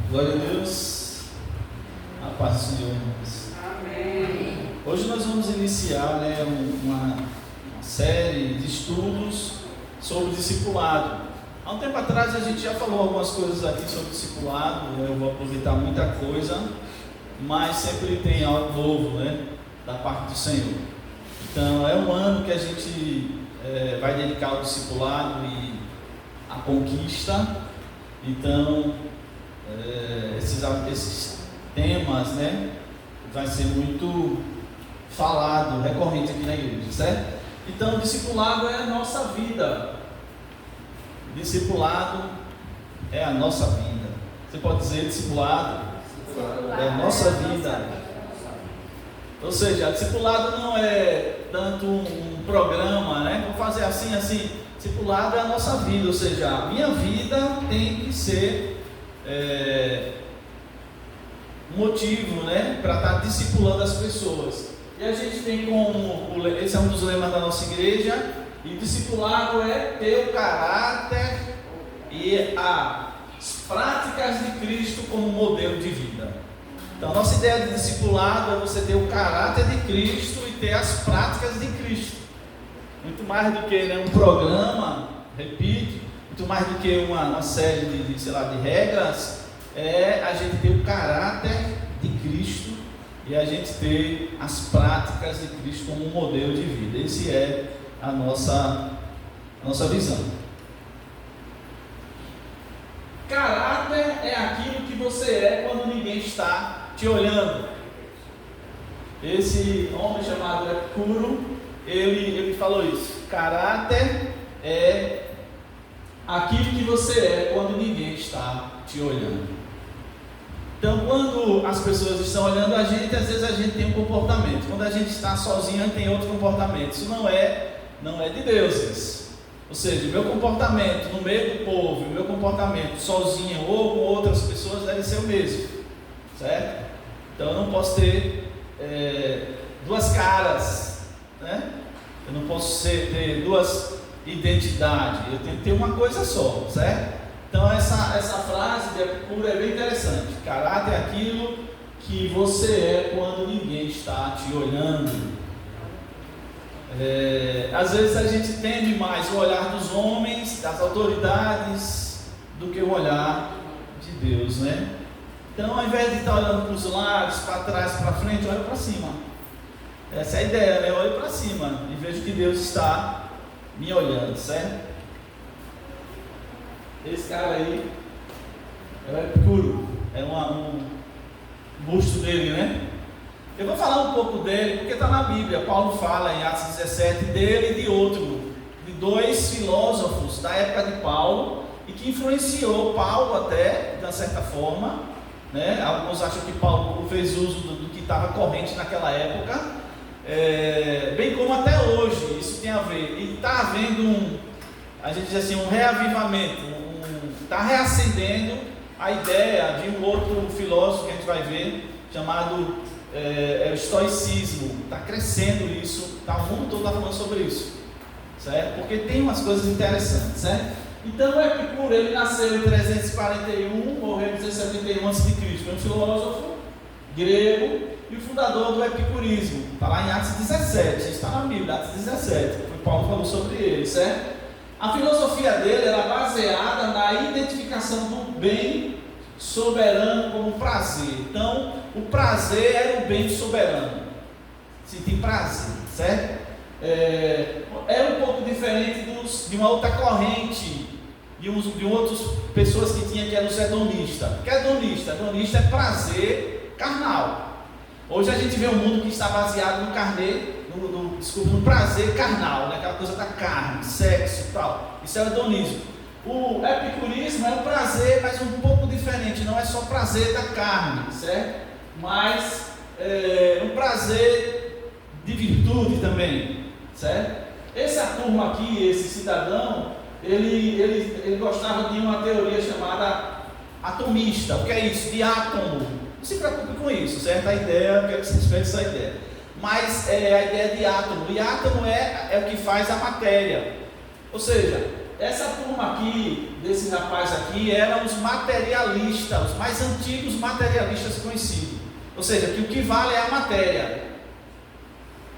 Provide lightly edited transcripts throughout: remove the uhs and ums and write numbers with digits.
Glória a Deus. A paz do Senhor, irmãos. Amém. Hoje nós vamos iniciar uma série de estudos sobre discipulado. Há um tempo atrás a gente já falou algumas coisas aqui sobre discipulado. Eu vou aproveitar muita coisa, mas sempre tem algo novo, da parte do Senhor. Então é um ano que a gente vai dedicar ao discipulado e à conquista. Então esses temas, vai ser muito falado, recorrente aqui na igreja, certo? Então o discipulado é a nossa vida. Discipulado é a nossa vida. Você pode dizer discipulado é a nossa vida. Ou seja, discipulado não é tanto um programa, vou fazer assim. Discipulado é a nossa vida, ou seja, a minha vida tem que ser um motivo, para estar discipulando as pessoas. E a gente tem esse é um dos lemas da nossa igreja, e discipulado é ter o caráter e as práticas de Cristo como modelo de vida. Então, a nossa ideia de discipulado é você ter o caráter de Cristo e ter as práticas de Cristo. Muito mais do que um programa, repito, muito mais do que uma série de regras, é a gente ter o caráter de Cristo e a gente ter as práticas de Cristo como um modelo de vida. Esse é a nossa visão. Caráter é aquilo que você é quando ninguém está te olhando. Esse homem chamado Epicuro, ele falou isso. Caráter é aquilo que você é quando ninguém está te olhando. Então, quando as pessoas estão olhando a gente, às vezes a gente tem um comportamento. Quando a gente está sozinho, a gente tem outro comportamento. Isso não é de Deus. Isso. Ou seja, o meu comportamento no meio do povo, o meu comportamento sozinho ou com outras pessoas deve ser o mesmo, certo? Então, eu não posso ter duas caras, Eu não posso ter duas identidades. Eu tenho que ter uma coisa só, certo? Então essa frase de Epicuro é bem interessante. Caráter é aquilo que você é quando ninguém está te olhando. Às vezes a gente tende mais o olhar dos homens, das autoridades, do que o olhar de Deus, Então, ao invés de estar olhando para os lados, para trás, para frente, olha para cima. Essa é a ideia, Eu olho para cima e vejo que Deus está me olhando, certo? Esse cara aí é o Epicuro, é um busto dele, Eu vou falar um pouco dele, porque está na Bíblia. Paulo fala em Atos 17 dele e de dois filósofos da época de Paulo, e que influenciou Paulo até, de uma certa forma, Alguns acham que Paulo fez uso do que estava corrente naquela época, bem como até hoje. Isso tem a ver, e está havendo a gente diz assim, um reavivamento, está reacendendo a ideia de um outro filósofo que a gente vai ver, chamado o estoicismo. Está crescendo isso, o mundo todo está falando sobre isso, certo? Porque tem umas coisas interessantes, certo? Então o Epicuro, ele nasceu em 341, morreu em 271 a.C., foi um filósofo grego e o fundador do epicurismo. Está lá em Atos 17, está na Bíblia, Atos 17, o Paulo falou sobre ele, certo? A filosofia dele era baseada na identificação do bem soberano como prazer. Então, o prazer era o bem soberano. Sentir prazer, certo? É um pouco diferente de uma outra corrente, de outras pessoas que eram os hedonistas. O que é hedonista? Hedonista é prazer carnal. Hoje a gente vê um mundo que está baseado no prazer carnal, aquela coisa da carne, sexo e tal. Isso é o hedonismo. O epicurismo é um prazer, mas um pouco diferente, não é só prazer da carne, certo? Mas um prazer de virtude também, certo? Essa turma aqui, esse cidadão, ele gostava de uma teoria chamada atomista. O que é isso? De átomo. Não se preocupe com isso, certo? A ideia, eu quero que vocês pensem essa ideia. Mas a ideia de átomo. E átomo é o que faz a matéria. Ou seja, essa turma aqui, desse rapaz aqui, eram os materialistas, os mais antigos materialistas conhecidos. Ou seja, que o que vale é a matéria,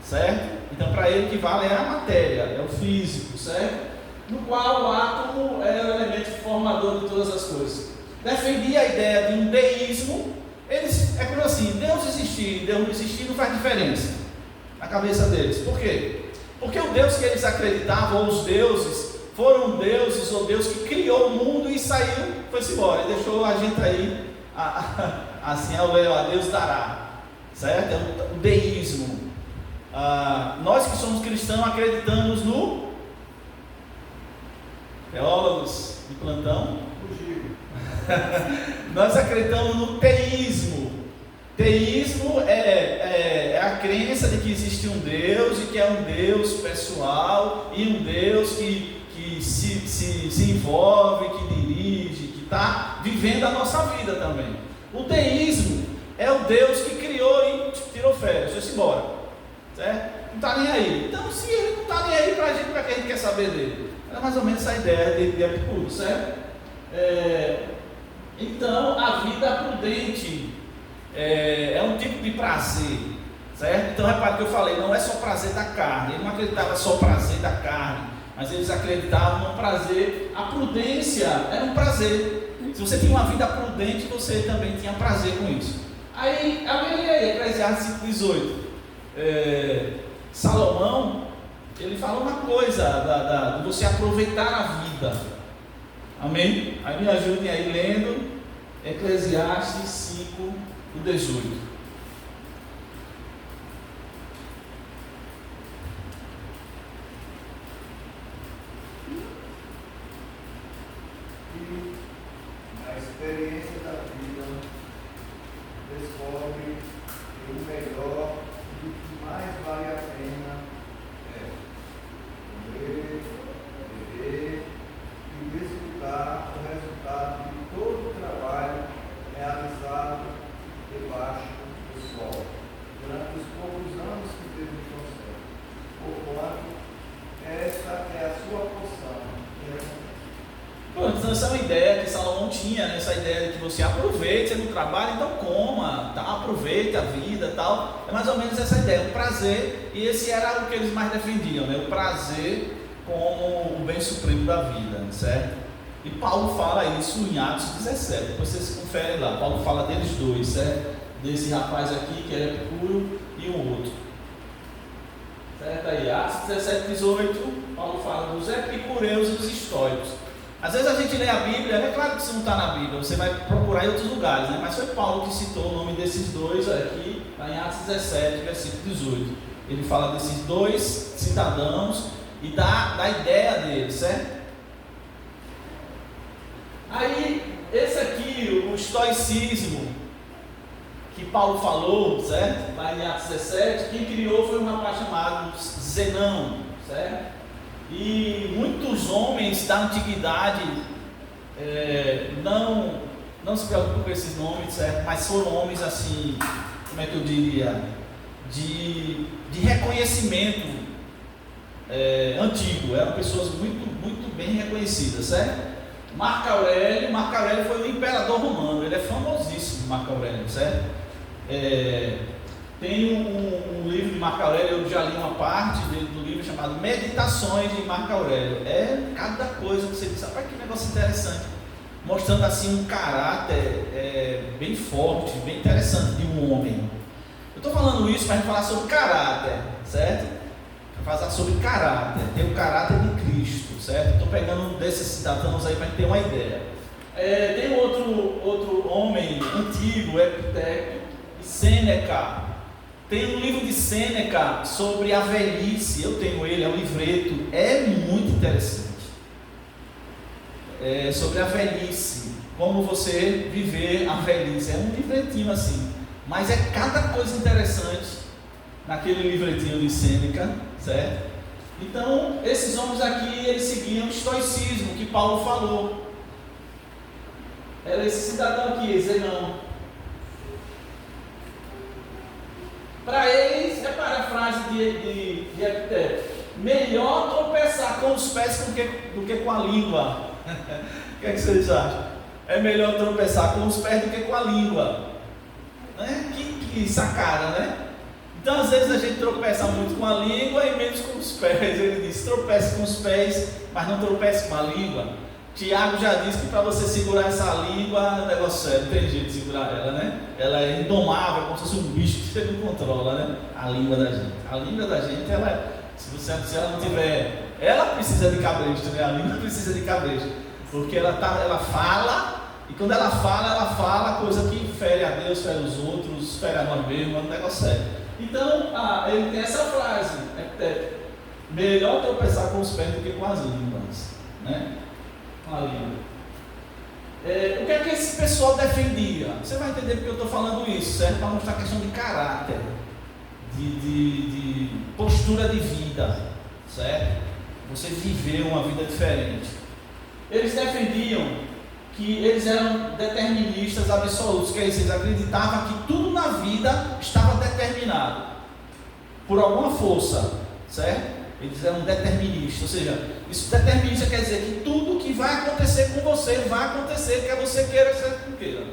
certo? Então para ele o que vale é a matéria, é o físico, certo? No qual o átomo era o elemento formador de todas as coisas. Defendia a ideia de um deísmo. Eles, é como assim, Deus existir e Deus não existir não faz diferença na cabeça deles. Por quê? Porque o Deus que eles acreditavam, ou os deuses, foram deuses ou Deus que criou o mundo e saiu, foi-se embora, e deixou a gente aí, assim, a Deus dará, certo? É o deísmo. Nós que somos cristãos acreditamos no teólogos de plantão, nós acreditamos no teísmo. Teísmo é a crença de que existe um Deus e que é um Deus pessoal e um Deus que se envolve, que dirige, que está vivendo a nossa vida também. O teísmo é o Deus que criou e tirou férias, foi-se embora, certo? Não está nem aí. Então, se ele não está nem aí para a gente, para que a gente quer saber dele? Era mais ou menos essa ideia de Epicuro, certo? Então, a vida prudente é um tipo de prazer, certo? Então, repare que eu falei, não é só prazer da carne. Ele não acreditava só prazer da carne, mas eles acreditavam no prazer. A prudência era um prazer. Se você tinha uma vida prudente, você também tinha prazer com isso. Aí, Eclesiastes 5:18. Salomão, ele fala uma coisa de você aproveitar a vida. Amém? Aí me ajudem aí lendo Eclesiastes 5:18. A experiência da vida descobre que o melhor e o que mais vale a pena é comer, beber e desfrutar o resultado de todo o trabalho realizado debaixo do sol, durante os poucos anos que Deus nos concede. Porquanto, essa é a sua porção. Então essa é uma ideia que Salomão tinha, né? Essa ideia de que você aproveite no trabalho, então coma, tá? Aproveite a vida, tal. É mais ou menos essa ideia, o prazer, e esse era o que eles mais defendiam, né? O prazer como o bem supremo da vida, certo? E Paulo fala isso em Atos 17, depois vocês conferem lá. Paulo fala deles dois, certo? Desse rapaz aqui que era Epicuro e um outro, certo? Aí, Atos 17:18, Paulo fala dos epicureus e dos estoicos. Às vezes a gente lê a Bíblia, é claro que isso não está na Bíblia, você vai procurar em outros lugares, né? Mas foi Paulo que citou o nome desses dois aqui, lá em Atos 17, versículo 18. Ele fala desses dois cidadãos e da ideia deles, certo? Aí, esse aqui, o estoicismo, que Paulo falou, certo? Lá em Atos 17, quem criou foi um rapaz chamado Zenão, certo? E muitos homens da antiguidade não se preocupam com esses nomes, certo? Mas foram homens assim, como é que eu diria, de reconhecimento antigo, eram pessoas muito bem reconhecidas, certo? Marco Aurélio foi um imperador romano, ele é famosíssimo, Marco Aurélio, certo? Tem um livro de Marco Aurélio, eu já li uma parte do livro chamado Meditações de Marco Aurélio. É cada coisa que você diz, rapaz, que negócio interessante, mostrando assim um caráter bem forte, bem interessante de um homem. Eu estou falando isso para a gente falar sobre caráter, certo? Para falar sobre caráter, tem o caráter de Cristo, certo? Estou pegando um desses cidadãos aí para a gente ter uma ideia. Tem outro homem antigo, Epiteco e Sêneca. Tem um livro de Sêneca sobre a velhice, eu tenho ele, é um livreto, é muito interessante. Sobre a velhice, como você viver a velhice, é um livretinho assim, mas é cada coisa interessante naquele livretinho de Sêneca, certo? Então, esses homens aqui, eles seguiam o estoicismo que Paulo falou. Era esse cidadão aqui, Zenão. Para eles, repare a frase de Epiteco: melhor tropeçar com os pés do que com a língua. O que é que vocês acham? É melhor tropeçar com os pés do que com a língua. Né? Que sacada, né? Então às vezes a gente tropeça muito com a língua e menos com os pés. Ele diz, tropece com os pés, mas não tropece com a língua. Tiago já disse que para você segurar essa língua, o negócio é, não tem jeito de segurar ela, né? Ela é indomável, como se fosse um bicho que você não controla, né? A língua da gente. A língua da gente, se ela não tiver, ela precisa de cabresto, né? A língua precisa de cabresto, porque ela fala, e quando ela fala coisa que fere a Deus, fere os outros, fere a nós mesmos, o negócio é. Então, ele tem essa frase, melhor tropeçar com os pés do que com as línguas, né? Com a língua. O que é que esse pessoal defendia? Você vai entender porque eu estou falando isso, certo? Para mostrar a questão de caráter, de postura de vida, certo? Você viveu uma vida diferente. Eles defendiam que eles eram deterministas absolutos, que é isso, eles acreditavam que tudo na vida estava determinado por alguma força, certo? Eles eram deterministas, ou seja, isso determinista quer dizer que tudo que vai acontecer com você, vai acontecer, quer você queira, quer não queira.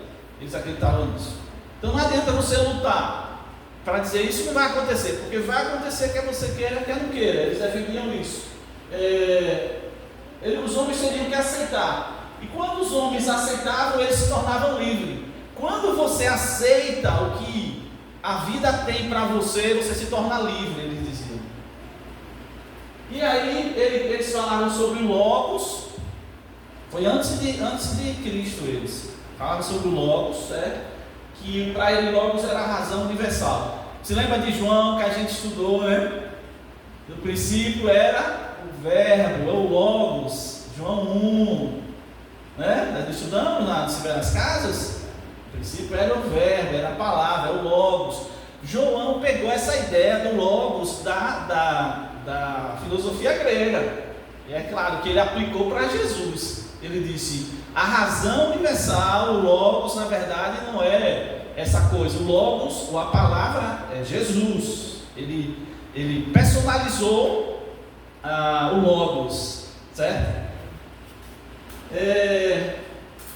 Eles acreditavam nisso. Então não adianta você lutar para dizer isso não vai acontecer, porque vai acontecer, quer você queira, quer não queira. Eles defendiam isso. Os homens teriam que aceitar. E quando os homens aceitavam, eles se tornavam livres. Quando você aceita o que a vida tem para você, você se torna livre, eles diziam. E aí eles falaram sobre o Logos. Foi antes de Cristo eles falaram sobre o Logos, certo? Que para ele Logos era a razão universal. Se lembra de João que a gente estudou, né? No princípio era o verbo, o Logos, João 1. Né? Nós estudamos nas casas. No princípio era o verbo, era a palavra, era o Logos. João pegou essa ideia do Logos da filosofia grega. E é claro que ele aplicou para Jesus. Ele disse, a razão universal, o Logos, na verdade, não é essa coisa. O Logos, ou a palavra, é Jesus. Ele personalizou o Logos, certo?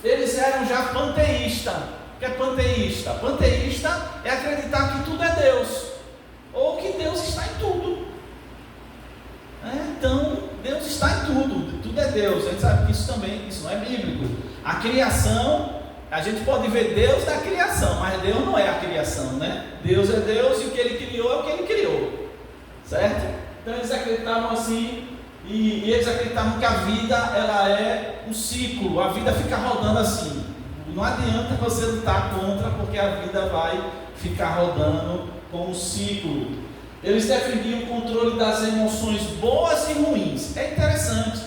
Eles eram já panteístas. O que é panteísta? Panteísta é acreditar que tudo é Deus, ou que Deus está em tudo. Então, Deus está em tudo, tudo é Deus. A gente sabe que isso não é bíblico. A criação, a gente pode ver Deus na criação, mas Deus não é a criação, né? Deus é Deus e o que Ele criou é o que Ele criou, certo? Então eles acreditavam assim. E eles acreditavam que a vida ela é um ciclo, a vida fica rodando assim. Não adianta você lutar contra, porque a vida vai ficar rodando com um ciclo. Eles defendiam o controle das emoções boas e ruins. É interessante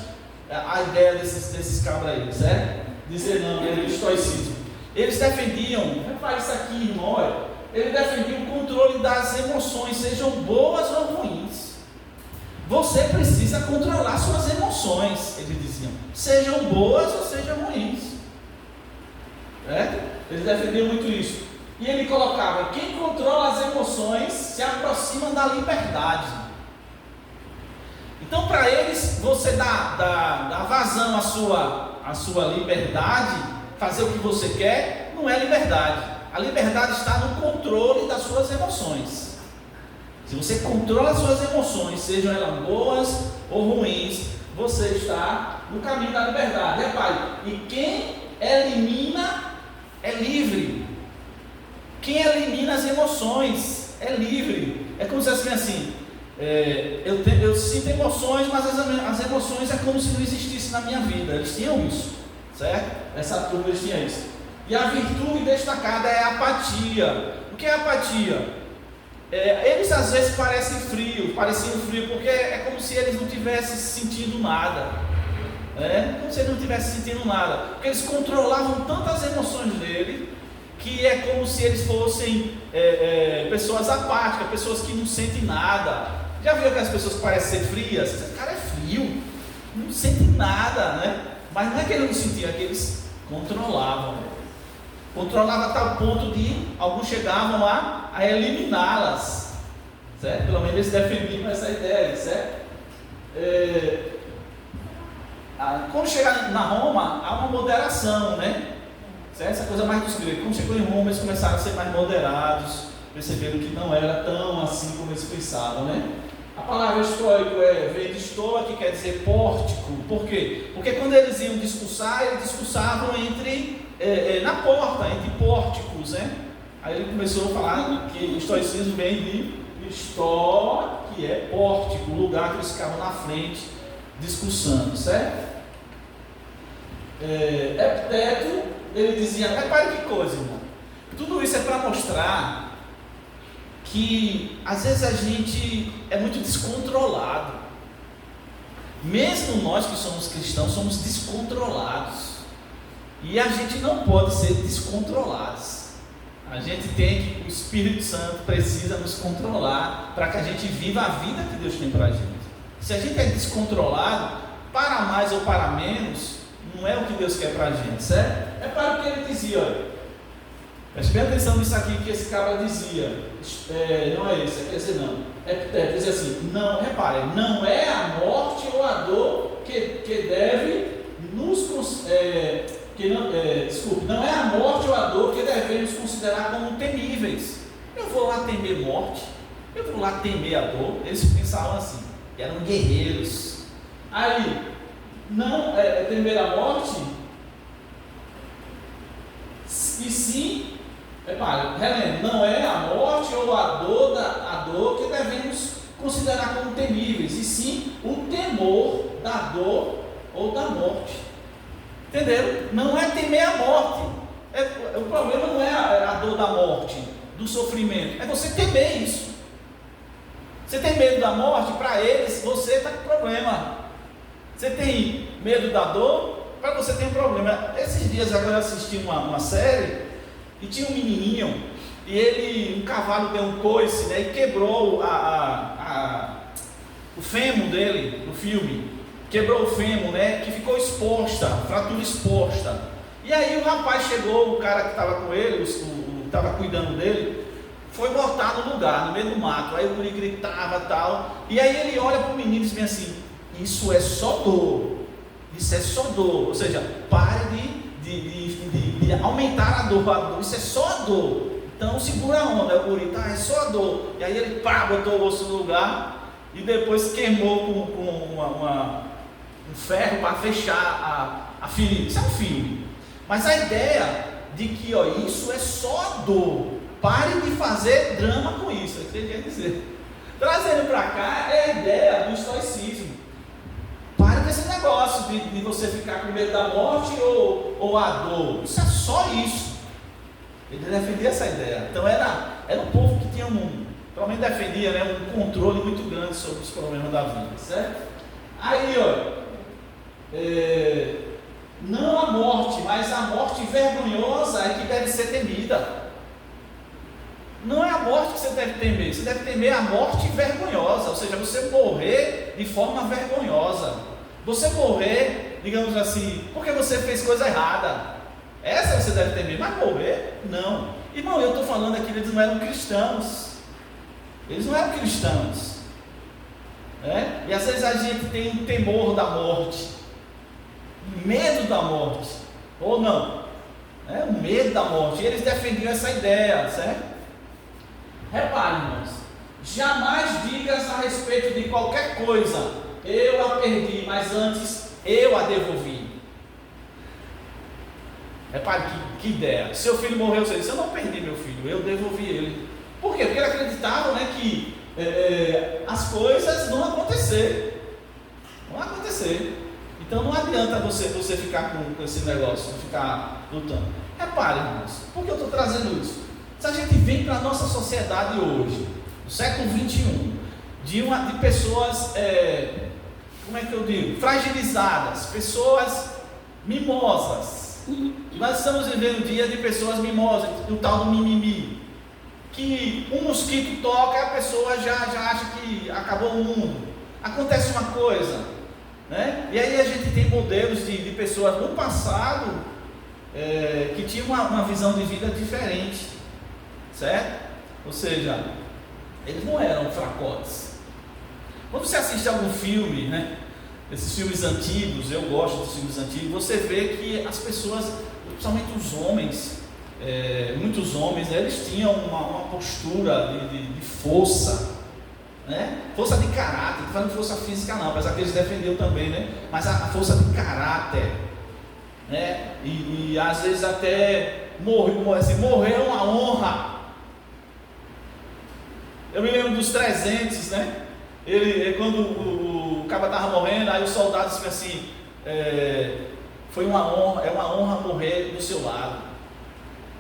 a ideia desses cabras aí, certo? Dizer não, é o estoicismo. Eles defendiam, repare isso aqui, irmão, olha. Eles defendiam o controle das emoções, sejam boas ou ruins. Você precisa controlar suas emoções, eles diziam, sejam boas ou sejam ruins. Eles defendiam muito isso. E ele colocava, quem controla as emoções se aproxima da liberdade. Então para eles, você dá vazão à sua liberdade, fazer o que você quer, não é liberdade. A liberdade está no controle das suas emoções. Se você controla as suas emoções, sejam elas boas ou ruins, você está no caminho da liberdade. Repare, e quem elimina é livre. Quem elimina as emoções é livre. É como se fosse assim, eu sinto emoções, mas as emoções é como se não existisse na minha vida. Eles tinham isso, certo? Essa turma eles tinham isso. E a virtude destacada é a apatia. O que é apatia? Eles às vezes pareciam frios, porque é como se eles não tivessem sentindo nada. Como se eles não tivessem sentindo nada. Porque eles controlavam tantas emoções dele, que é como se eles fossem pessoas apáticas, pessoas que não sentem nada. Já viu aquelas pessoas que parecem ser frias? Esse cara é frio, não sente nada, né? Mas não é que eles não sentiam, é que eles controlavam. Controlava a tal ponto de alguns chegavam a eliminá-las, certo? Pelo menos eles defendiam essa ideia, certo? Quando chegar na Roma, há uma moderação, né? Essa coisa mais dos gregos. Quando chegou em Roma, eles começaram a ser mais moderados, perceberam que não era tão assim como eles pensavam, né? A palavra estoico vem de estoa, que quer dizer pórtico. Por quê? Porque quando eles iam discursar, eles discursavam na porta, entre pórticos, né? Aí ele começou a falar que o estoicismo vem de estó, que é pórtico, o lugar que eles ficavam na frente discursando, certo? Epiteto, ele dizia, repare que coisa, irmão. Tudo isso é para mostrar que às vezes a gente é muito descontrolado. Mesmo nós que somos cristãos, somos descontrolados. E a gente não pode ser descontrolados. A gente o Espírito Santo precisa nos controlar para que a gente viva a vida que Deus tem para a gente. Se a gente é descontrolado, para mais ou para menos, não é o que Deus quer para a gente, certo? É para o que ele dizia, olha. Preste bem atenção nisso aqui que esse cara dizia. Não é esse, quer dizer não. Diz assim, não, repare, não é a morte ou a dor que deve nos não é a morte ou a dor que devemos considerar como temíveis. Eu vou lá temer morte, eu vou lá temer a dor. Eles pensavam assim, eram guerreiros. Aí, não temer a morte, e sim, relembro, não é a morte ou a dor que devemos considerar como temíveis, e sim o temor da dor ou da morte. Entenderam? Não é temer a morte. O problema não é a dor da morte, do sofrimento, é você temer isso. Você tem medo da morte, para eles você está com problema. Você tem medo da dor, para você tem um problema. Esses dias agora eu assisti uma série e tinha um menininho e um cavalo deu um coice, né, e quebrou o fêmur dele no filme. Quebrou o fêmur, né, que ficou exposta, fratura exposta. E aí o rapaz chegou, o cara que estava com ele, que estava cuidando dele, foi botar no lugar, no meio do mato. Aí o guri gritava e tal. E aí ele olha para o menino e diz bem assim, isso é só dor. Isso é só dor. Ou seja, pare de aumentar a dor. Isso é só a dor. Então segura a onda. O guri, é só a dor. E aí ele botou o osso no lugar e depois queimou com um ferro para fechar a ferida. Isso é um filme. Mas a ideia de que isso é só dor. Pare de fazer drama com isso. É o que ele quer dizer. Trazendo para cá é a ideia do estoicismo. Pare com esse negócio de você ficar com medo da morte ou a dor. Isso é só isso. Ele defendia essa ideia. Então era um povo que tinha pelo menos defendia, né, um controle muito grande sobre os problemas da vida, certo? Aí, não a morte, mas a morte vergonhosa é que deve ser temida. Não é a morte que você deve temer, você deve temer a morte vergonhosa, ou seja, você morrer de forma vergonhosa. Você morrer, digamos assim, porque você fez coisa errada. Essa você deve temer, mas morrer, não. Irmão, eu estou falando aqui, eles não eram cristãos. Eles não eram cristãos. E às vezes a gente tem um temor da morte, medo da morte, ou não, o medo da morte. E eles defendiam essa ideia, certo? Repare, irmãos, jamais digas a respeito de qualquer coisa, eu a perdi, mas antes eu a devolvi. Repare que ideia. Seu filho morreu, você disse, eu não perdi meu filho, eu devolvi ele. Por quê? Porque ele acreditava, que as coisas vão acontecer. Vão acontecer. Então não adianta você ficar com esse negócio, ficar lutando. Repare, irmãos, por que eu estou trazendo isso? Se a gente vem para a nossa sociedade hoje, no século XXI, de pessoas, como é que eu digo? Fragilizadas, pessoas mimosas. Nós estamos vivendo um dia de pessoas mimosas, do tal do mimimi. Que um mosquito toca e a pessoa já acha que acabou o mundo. Acontece uma coisa, né? E aí a gente tem modelos de pessoas no passado que tinham uma visão de vida diferente. Certo? Ou seja, eles não eram fracotes. Quando você assiste algum filme, né? Esses filmes antigos, eu gosto dos filmes antigos, você vê que as pessoas, principalmente os homens, muitos homens, né, eles tinham uma postura de força, né? Força de caráter, não falando de força física não, apesar que eles defendiam também, né? Mas a força de caráter, né? E às vezes até morrer é uma honra. Eu me lembro dos 300, né? Quando o cara estava morrendo, aí os soldados disseram assim, foi uma honra, é uma honra morrer do seu lado.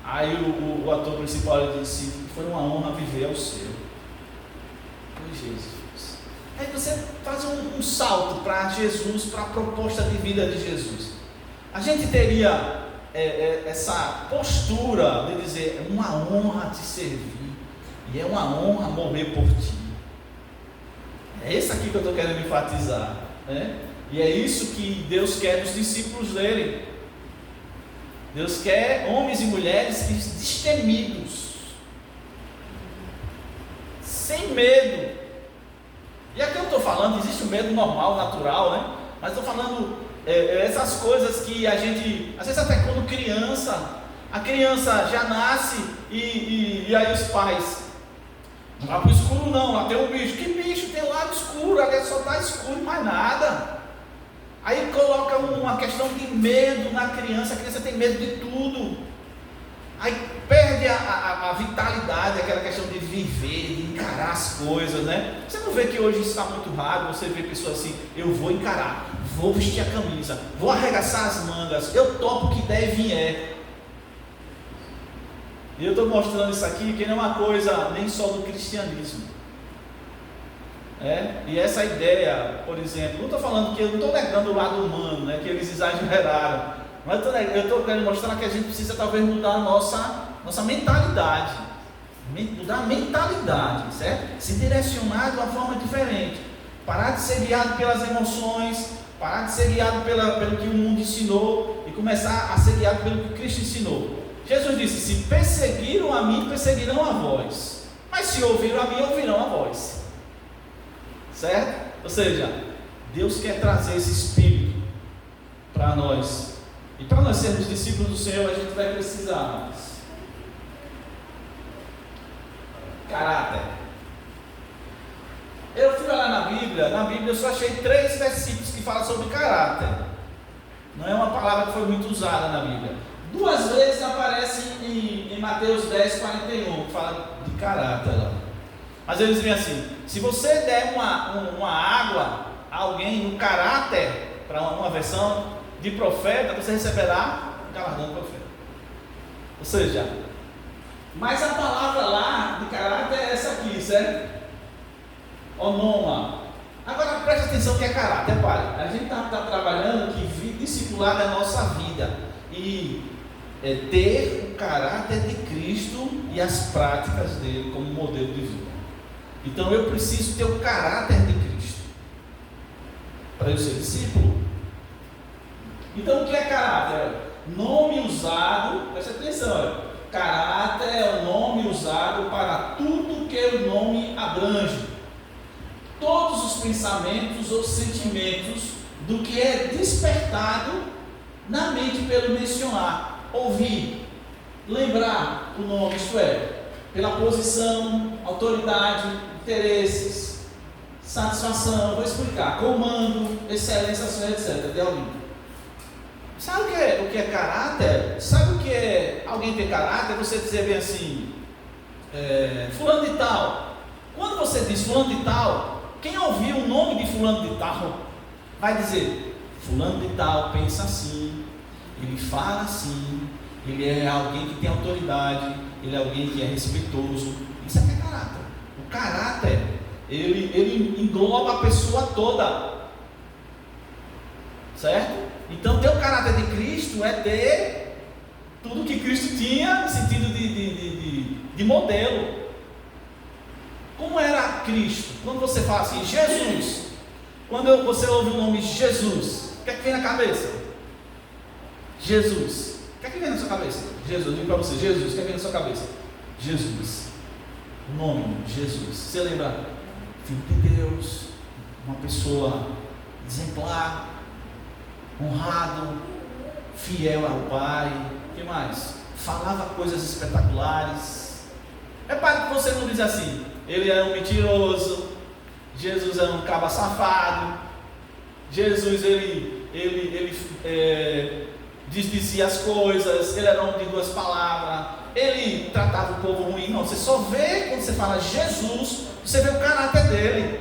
Aí o ator principal disse, foi uma honra viver ao seu. Foi Jesus. Aí você faz um salto para Jesus, para a proposta de vida de Jesus. A gente teria essa postura de dizer, é uma honra te servir, e é uma honra morrer por ti. É isso aqui que eu estou querendo enfatizar, né? E é isso que Deus quer dos discípulos dele. Deus quer homens e mulheres destemidos, sem medo. E aqui eu estou falando, existe o medo normal, natural, né? Mas estou falando essas coisas que a gente, às vezes até quando criança, a criança já nasce e aí os pais, não vai para o escuro não, lá tem um bicho. Que bicho? Tem lá no escuro, ali só está escuro, mais nada. Aí coloca uma questão de medo na criança, a criança tem medo de tudo. Aí perde a vitalidade, aquela questão de viver, de encarar as coisas, né? Você não vê que hoje isso está muito raro, você vê pessoas assim, eu vou encarar, vou vestir a camisa, vou arregaçar as mangas, eu topo o que der e vier. E eu estou mostrando isso aqui, que não é uma coisa nem só do cristianismo. E essa ideia, por exemplo, não estou falando que eu não estou negando o lado humano, né, que eles exageraram, mas eu estou querendo mostrar que a gente precisa talvez mudar a nossa mentalidade, mudar a mentalidade, certo? Se direcionar de uma forma diferente, parar de ser guiado pelas emoções, parar de ser guiado pelo que o mundo ensinou e começar a ser guiado pelo que Cristo ensinou. Jesus disse, se perseguiram a mim, perseguirão a vós, mas se ouviram a mim, ouvirão a vós. Certo? Ou seja, Deus quer trazer esse espírito para nós. E para nós sermos discípulos do Senhor, a gente vai precisar mais caráter. Eu fui olhar na Bíblia eu só achei 3 versículos que falam sobre caráter. Não é uma palavra que foi muito usada na Bíblia. 2 vezes aparece em Mateus 10:41, que fala de caráter lá. Mas eles dizem assim, se você der uma água a alguém no caráter, para uma versão de profeta, você receberá o galardão do profeta. Ou seja, mas a palavra lá de caráter é essa aqui, certo? Onoma. Agora preste atenção que é caráter, pai. A gente está trabalhando que discipular é a nossa vida. E ter o caráter de Cristo e as práticas dele como modelo de vida. Então eu preciso ter o caráter de Cristo para eu ser discípulo. Então o que é caráter? Nome usado, preste atenção, caráter é o nome usado para tudo que o nome abrange. Todos os pensamentos ou sentimentos do que é despertado na mente pelo mencionar, ouvir, lembrar o nome, isto é, pela posição, autoridade, interesses, satisfação, vou explicar, comando, excelência, etc. de alguém. Sabe o que é caráter? Sabe o que é alguém ter caráter? Você dizer bem assim, fulano de tal. Quando você diz fulano de tal, quem ouvir o nome de fulano de tal, vai dizer, fulano de tal pensa assim, ele fala assim, ele é alguém que tem autoridade, ele é alguém que é respeitoso. Isso aqui é caráter. O caráter, ele engloba a pessoa toda, certo? Então ter o caráter de Cristo é ter tudo que Cristo tinha no sentido de modelo. Como era Cristo? Quando você fala assim, Jesus, quando você ouve o nome Jesus, o que é que vem na cabeça? Jesus. O que é que vem na sua cabeça? Jesus, eu digo para você, Jesus, o que é que vem na sua cabeça? Jesus. O nome, Jesus. Você lembra? Filho de Deus, uma pessoa exemplar, honrado, fiel ao pai. O que mais? Falava coisas espetaculares. Repare que você não diz assim: ele era um mentiroso, Jesus era um caba safado, Jesus ele dizia as coisas, ele era um de duas palavras, ele tratava o povo ruim. Não, você só vê quando você fala Jesus, você vê o caráter dele,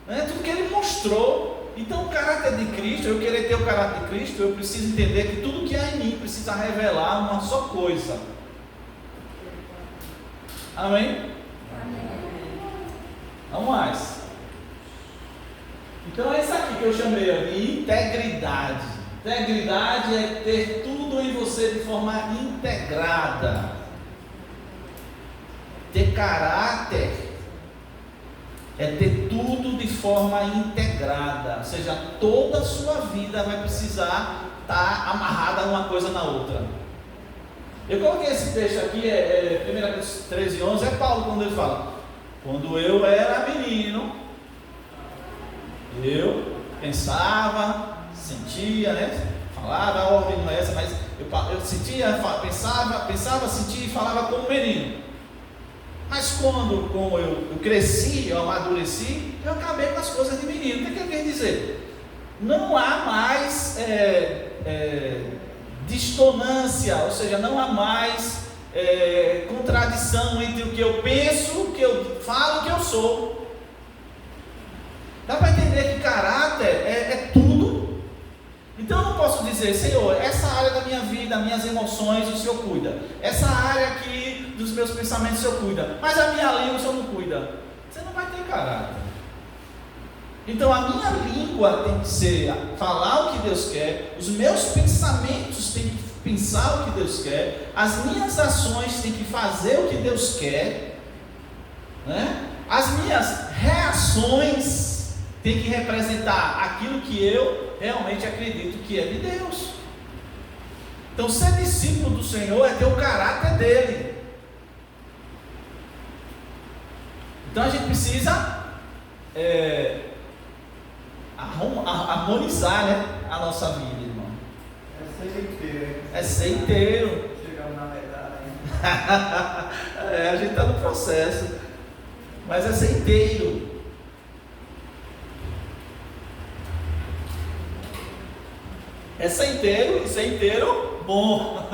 né? Tudo que ele mostrou. Então o caráter de Cristo, eu querer ter o caráter de Cristo, eu preciso entender que tudo que há em mim precisa revelar uma só coisa. Amém? Vamos mais. Então é isso aqui que eu chamei de integridade. Integridade é ter tudo em você de forma integrada. Ter caráter é ter tudo de forma integrada, ou seja, toda a sua vida vai precisar estar amarrada uma coisa na outra. Eu coloquei esse texto aqui, 1 Coríntios 13:11, é Paulo quando ele fala: quando eu era menino, eu pensava, sentia, né? Falava, a ordem não é essa, mas eu sentia, pensava, sentia e falava como menino. Mas como eu cresci, eu amadureci, eu acabei com as coisas de menino. O que eu quero dizer? Não há mais dissonância, ou seja, não há mais contradição entre o que eu penso, o que eu falo e o que eu sou. Dá para entender que caráter é tudo. Então eu não posso dizer: Senhor, essa área da minha vida, minhas emoções, o Senhor cuida. Essa área aqui dos meus pensamentos o Senhor cuida, mas a minha língua o Senhor não cuida. Você não vai ter caráter. Então a minha língua tem que ser falar o que Deus quer, os meus pensamentos têm que pensar o que Deus quer, as minhas ações têm que fazer o que Deus quer, né? As minhas reações têm que representar aquilo que eu realmente acredito que é de Deus. Então ser discípulo do Senhor é ter o caráter dele. Então a gente precisa harmonizar, né, a nossa vida, irmão. É ser inteiro, hein? É ser inteiro. Chegamos na metade ainda. A gente está no processo, mas é ser inteiro. É ser inteiro e ser inteiro bom.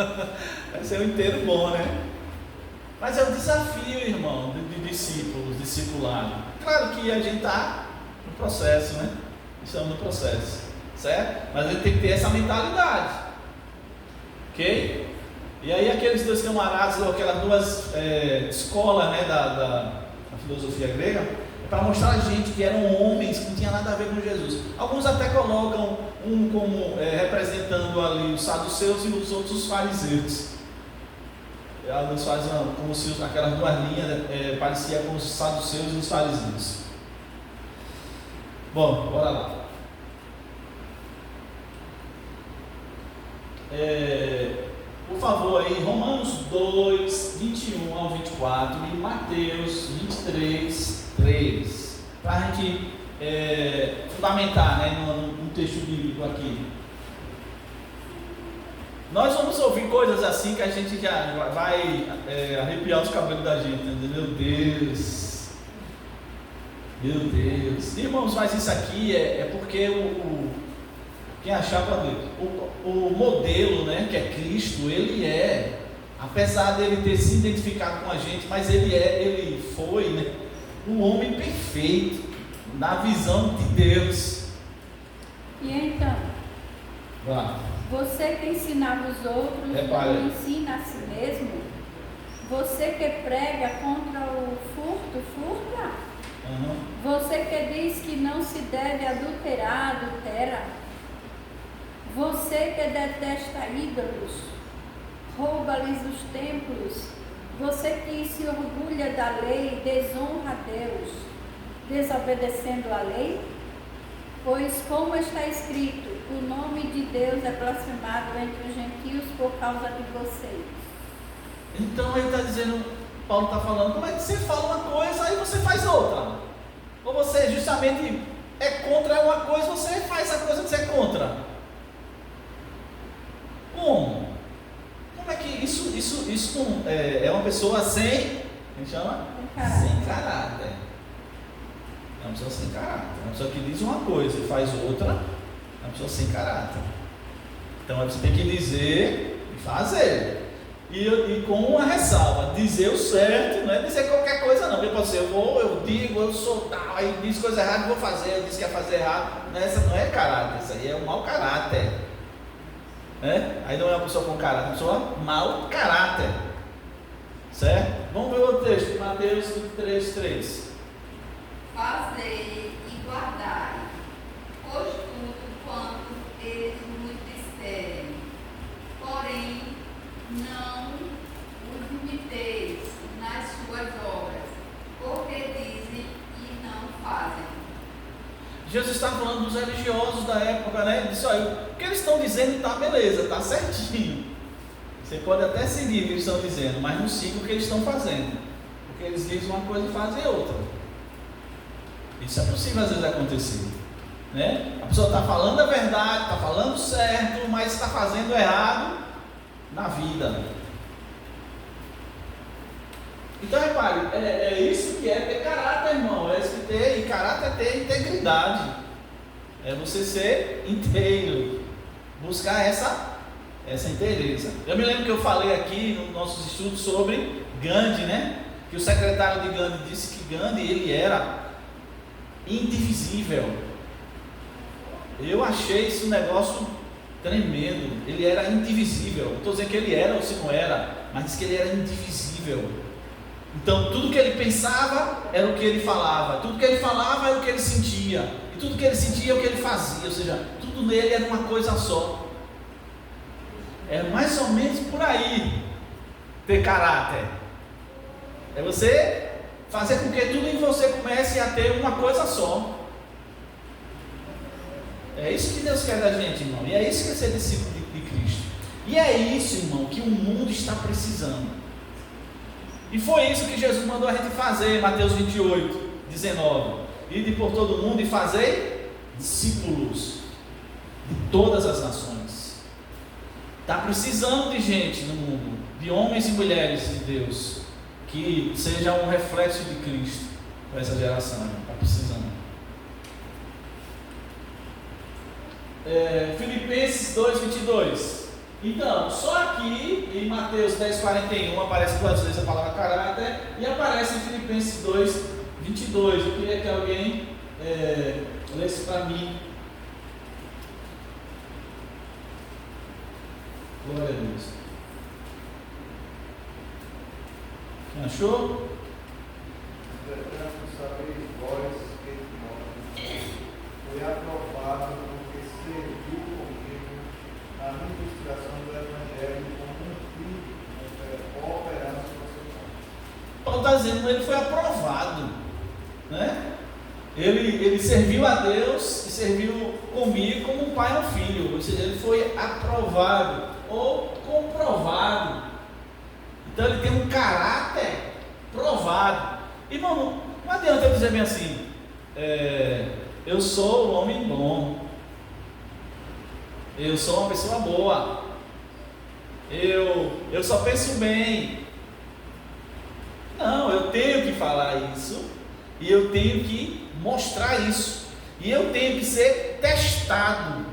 É ser um inteiro bom, né? Mas é um desafio, irmão, de discípulos, discipulado. Claro que a gente está no processo, né? Estamos no processo, certo? Mas a gente tem que ter essa mentalidade, ok? E aí aqueles dois camaradas, ou aquelas duas escolas, né, da filosofia grega, é para mostrar a gente que eram homens que não tinham nada a ver com Jesus. Alguns até colocam um como representando ali os saduceus e os outros os fariseus. Elas fazem como se aquelas duas linhas pareciam com os saduceus e os fariseus. Bom, bora lá. Por favor, aí, Romanos 2, 21 ao 24 e Mateus 23, 3. Para a gente fundamentar, né, no texto bíblico aqui. Nós vamos ouvir coisas assim que a gente já vai arrepiar os cabelos da gente, né? Meu Deus, meu Deus, irmãos, mas isso aqui é porque quem achar para ver, o modelo, né, que é Cristo, ele apesar dele ter se identificado com a gente, mas ele foi, né, um homem perfeito na visão de Deus. E então, você que ensinava os outros, não ensina a si mesmo? Você que prega contra o furto, furta? Uhum. Você que diz que não se deve adulterar, adultera? Você que detesta ídolos, rouba-lhes os templos? Você que se orgulha da lei, desonra a Deus, desobedecendo a lei? Pois, como está escrito, o nome de Deus é blasfemado entre os gentios por causa de vocês. Então ele está dizendo, Paulo está falando, como é que você fala uma coisa e você faz outra? Ou você justamente é contra uma coisa, você faz a coisa que você é contra. Como? Como é que isso é uma pessoa sem, como chama? Sem caráter. É uma pessoa sem caráter. É uma pessoa que diz uma coisa e faz outra. É uma pessoa sem caráter. Então você tem que dizer e fazer. E com uma ressalva, dizer o certo, não é dizer qualquer coisa não. Porque pode ser, eu digo, eu sou tal, aí diz coisa errada, vou fazer, eu disse que ia fazer errado. Essa não é caráter, isso aí é um mau caráter. Aí não é uma pessoa com caráter, é uma pessoa mau caráter. Certo? Vamos ver o outro texto, Mateus 23:3. Fazei e guardai, pois tudo quanto eles nos disserem, porém não os imiteis nas suas obras, porque dizem e não fazem. Jesus está falando dos religiosos da época, né? Ele disse, olha, o que eles estão dizendo está beleza, está certinho. Você pode até seguir o que eles estão dizendo, mas não siga o que eles estão fazendo. Porque eles dizem uma coisa e fazem outra. Isso é possível às vezes acontecer. Né? A pessoa está falando a verdade, está falando certo, mas está fazendo errado na vida. Então repare, é isso que é ter caráter, irmão. É isso que ter, e caráter é ter integridade. É você ser inteiro. Buscar essa inteireza. Eu me lembro que eu falei aqui nos nossos estudos sobre Gandhi, né? Que o secretário de Gandhi disse que Gandhi, ele era indivisível. Eu achei esse negócio tremendo. Ele era indivisível. Não estou dizendo que ele era ou se não era, mas disse que ele era indivisível. Então tudo que ele pensava era o que ele falava, tudo que ele falava era o que ele sentia, e tudo que ele sentia é o que ele fazia, ou seja, tudo nele era uma coisa só. É mais ou menos por aí ter caráter. É você fazer com que tudo em você comece a ter uma coisa só. É isso que Deus quer da gente, irmão. E é isso que é ser discípulo de Cristo. E é isso, irmão, que o mundo está precisando. E foi isso que Jesus mandou a gente fazer, Mateus 28:19. Ide por todo o mundo e fazei discípulos de todas as nações. Está precisando de gente no mundo, de homens e mulheres de Deus, que seja um reflexo de Cristo para essa geração. Está precisando. Filipenses 2:22. Então, só aqui em Mateus 10:41 aparece duas vezes a palavra caráter e aparece em Filipenses 2:22. Eu queria que alguém lesse para mim. Glória a Deus. Quem achou? Sabeis vós que foi aprovado porque serviu comigo na ministração do Evangelho como um filho operando sobre o seu pai. Paulo está dizendo que ele foi aprovado, né? Ele serviu a Deus e serviu comigo como um pai ao filho, ou seja, ele foi aprovado ou comprovado. Então ele tem um caráter provado. Irmão, não adianta eu dizer bem assim, eu sou um homem bom, eu sou uma pessoa boa, eu só penso bem. Não, eu tenho que falar isso e eu tenho que mostrar isso e eu tenho que ser testado.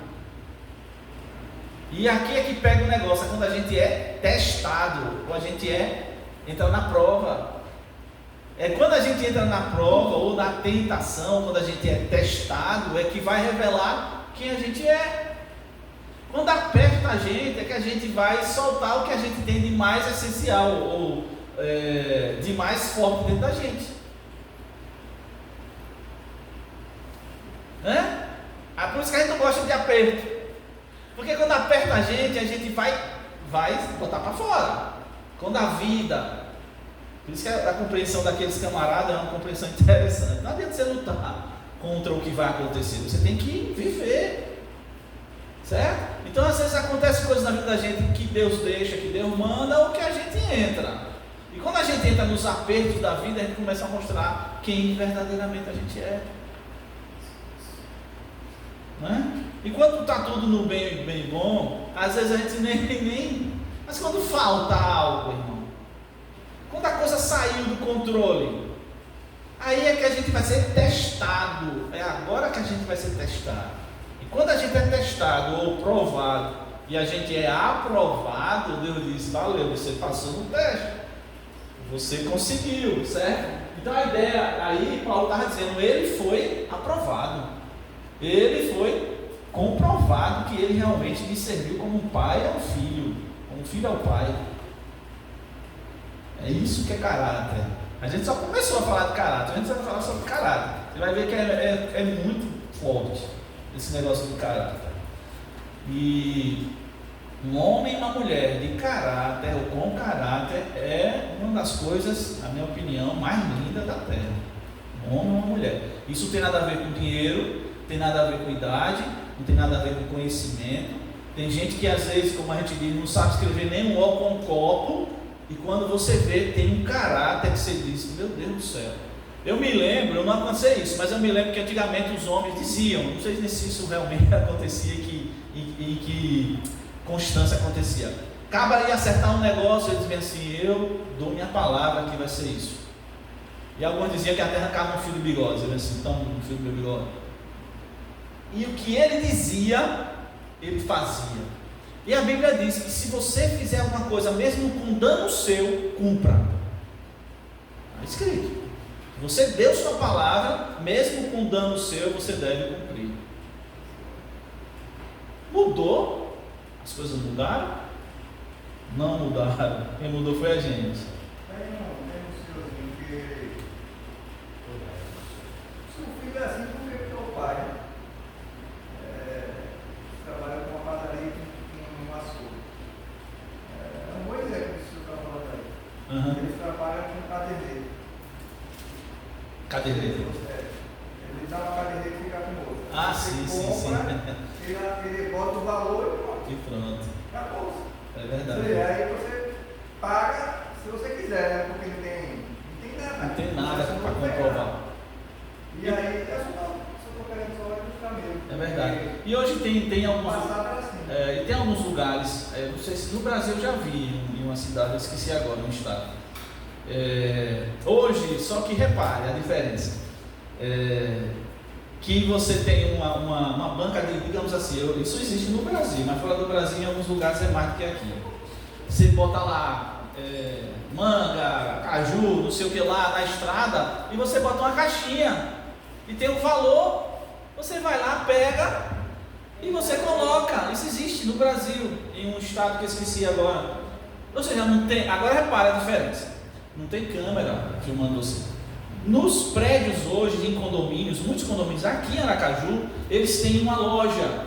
E aqui é que pega o negócio, é quando a gente é testado, ou a gente entra na prova. É quando a gente entra na prova ou na tentação, quando a gente é testado, é que vai revelar quem a gente é. Quando aperta a gente, é que a gente vai soltar o que a gente tem de mais essencial, ou de mais forte dentro da gente. Por isso que a gente não gosta de aperto. Porque quando aperta a gente vai botar para fora. Quando a vida... Por isso que a compreensão daqueles camaradas é uma compreensão interessante. Não adianta você lutar contra o que vai acontecer. Você tem que viver. Certo? Então às vezes acontece coisas na vida da gente que Deus deixa, que Deus manda, ou que a gente entra. E quando a gente entra nos apertos da vida, a gente começa a mostrar quem verdadeiramente a gente é. né? Enquanto está tudo no bem bom, às vezes a gente nem. Mas quando falta algo, irmão, quando a coisa saiu do controle, aí é que a gente vai ser testado. É agora que a gente vai ser testado. E quando a gente é testado ou provado, e a gente é aprovado, Deus diz: valeu, você passou no teste, você conseguiu, certo? Então a ideia, aí Paulo estava dizendo, ele foi aprovado, ele foi comprovado que ele realmente lhe serviu como um pai ao filho, como um filho ao pai. É isso que é caráter. A gente só começou a falar de caráter, a gente vai falar sobre caráter. Você vai ver que é muito forte esse negócio do caráter. E um homem e uma mulher de caráter ou com caráter é uma das coisas, na minha opinião, mais lindas da terra. Um homem e uma mulher. Isso tem nada a ver com dinheiro, tem nada a ver com idade, não tem nada a ver com conhecimento. Tem gente que às vezes, como a gente diz, não sabe escrever nem um O com um copo, e quando você vê, tem um caráter que você diz: meu Deus do céu. Eu me lembro, eu não aconteceu isso, mas eu me lembro que antigamente os homens diziam, não sei se isso realmente acontecia e que constância acontecia. Acaba ia acertar um negócio, ele dizia assim: eu dou minha palavra que vai ser isso. E alguns diziam que até arrancava um fio de bigode, dizia assim: toma um fio do meu bigode. E o que ele dizia, ele fazia. E a Bíblia diz que se você fizer alguma coisa, mesmo com dano seu, cumpra. Está escrito. Você deu sua palavra, mesmo com dano seu, você deve cumprir. Mudou? As coisas mudaram? Não mudaram. Quem mudou foi a gente. Tem um senhorzinho que se o filho é assim, por que o teu pai trabalha com uma padaria com um açougue? É um bom exemplo disso que você está falando aí. Eles trabalham com cadeireiro. Cadeireiro? Ele dá uma cadeira e fica com outra. Ah, você sim. ele bota o valor E pronto. acabou. É verdade. Aí você paga se você quiser, né? Porque não tem nada. Não tem nada para comprovar. E aí eu só estou querendo só buscar mesmo. É verdade. E hoje tem alguns. Assim. E tem alguns lugares, não sei se no Brasil eu já vi em uma cidade, eu esqueci agora, um estado. Hoje, só que repare a diferença. Que você tem uma banca de, digamos assim, isso existe no Brasil, mas fora do Brasil em alguns lugares é mais do que aqui. Você bota lá manga, caju, não sei o que lá na estrada, e você bota uma caixinha e tem um valor, você vai lá, pega e você coloca. Isso existe no Brasil, em um estado que eu esqueci agora. Ou seja, não tem, agora repara a diferença, não tem câmera filmando você. Nos prédios hoje, em condomínios, muitos condomínios aqui em Aracaju, eles têm uma loja.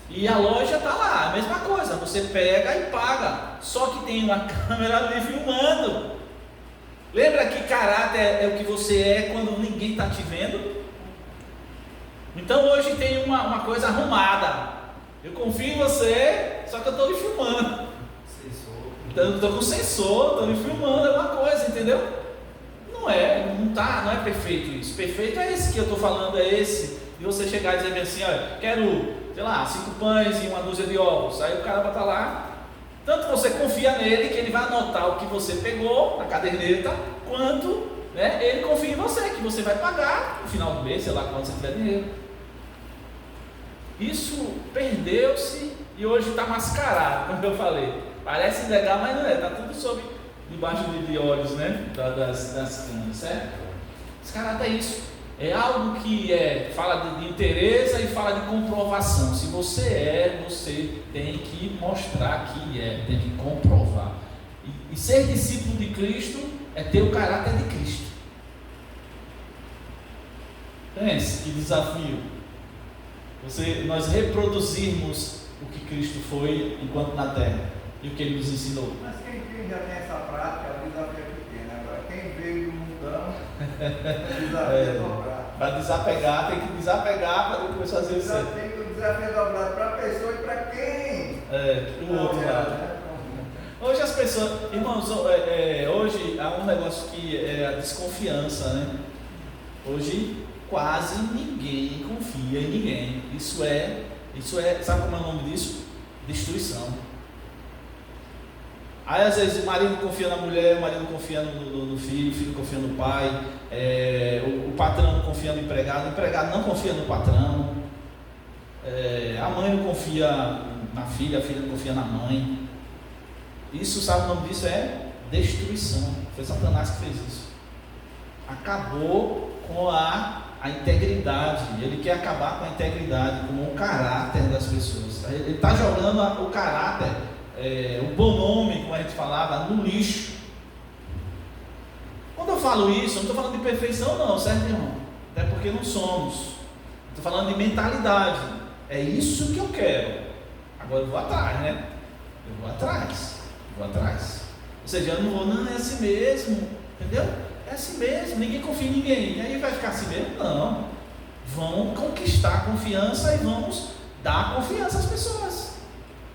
E a loja está lá, a mesma coisa, você pega e paga. Só que tem uma câmera ali filmando. Lembra que caráter é o que você é quando ninguém está te vendo? Então hoje tem uma coisa arrumada. Eu confio em você, só que eu estou lhe filmando. Então, eu estou com sensor, estou lhe filmando, é uma coisa, entendeu? Não é perfeito isso. Perfeito é esse que eu estou falando, é esse. E você chegar e dizer assim: olha, quero, sei lá, 5 pães e uma dúzia de ovos. Aí o cara vai estar lá. Tanto você confia nele que ele vai anotar o que você pegou na caderneta, quanto ele confia em você, que você vai pagar no final do mês, sei lá, quando você tiver dinheiro. Isso perdeu-se e hoje está mascarado, como eu falei. Parece legal, mas não é. Está tudo debaixo de olhos, das câmeras, certo? Esse caráter é isso. É algo que fala de interesse e fala de comprovação. Se você você tem que mostrar que tem que comprovar. E ser discípulo de Cristo é ter o caráter de Cristo. Pense, que desafio. Nós reproduzirmos o que Cristo foi enquanto na terra e o que Ele nos ensinou. Mas quem já tem essa prática, o desafio é pequeno. Agora, quem veio do mundão, o desafio é dobrar. Para desapegar, tem que desapegar para depois fazer isso. O desafio é dobrado para a pessoa e para quem? O outro lado. Hoje as pessoas, irmãos, hoje há um negócio que é a desconfiança, né? Hoje quase ninguém confia em ninguém. Isso é, sabe como é o nome disso? Destruição. Aí às vezes o marido confia na mulher, o marido confia no filho, o filho confia no pai, o patrão não confia no empregado, o empregado não confia no patrão, a mãe não confia na filha, a filha não confia na mãe. Isso, sabe o nome disso? É destruição. Foi Satanás que fez isso. Acabou com a integridade. Ele quer acabar com a integridade, com o caráter das pessoas. Ele está jogando o caráter, o bom nome, como a gente falava, no lixo. Quando eu falo isso, eu não estou falando de perfeição não, certo, irmão? Até porque não somos. Estou falando de mentalidade. É isso que eu quero. Agora eu vou atrás, né? Eu vou atrás. Ou seja, eu não vou, não, é assim mesmo, entendeu? É assim mesmo, ninguém confia em ninguém. E aí vai ficar assim mesmo? Não. Vamos conquistar a confiança e vamos dar confiança às pessoas.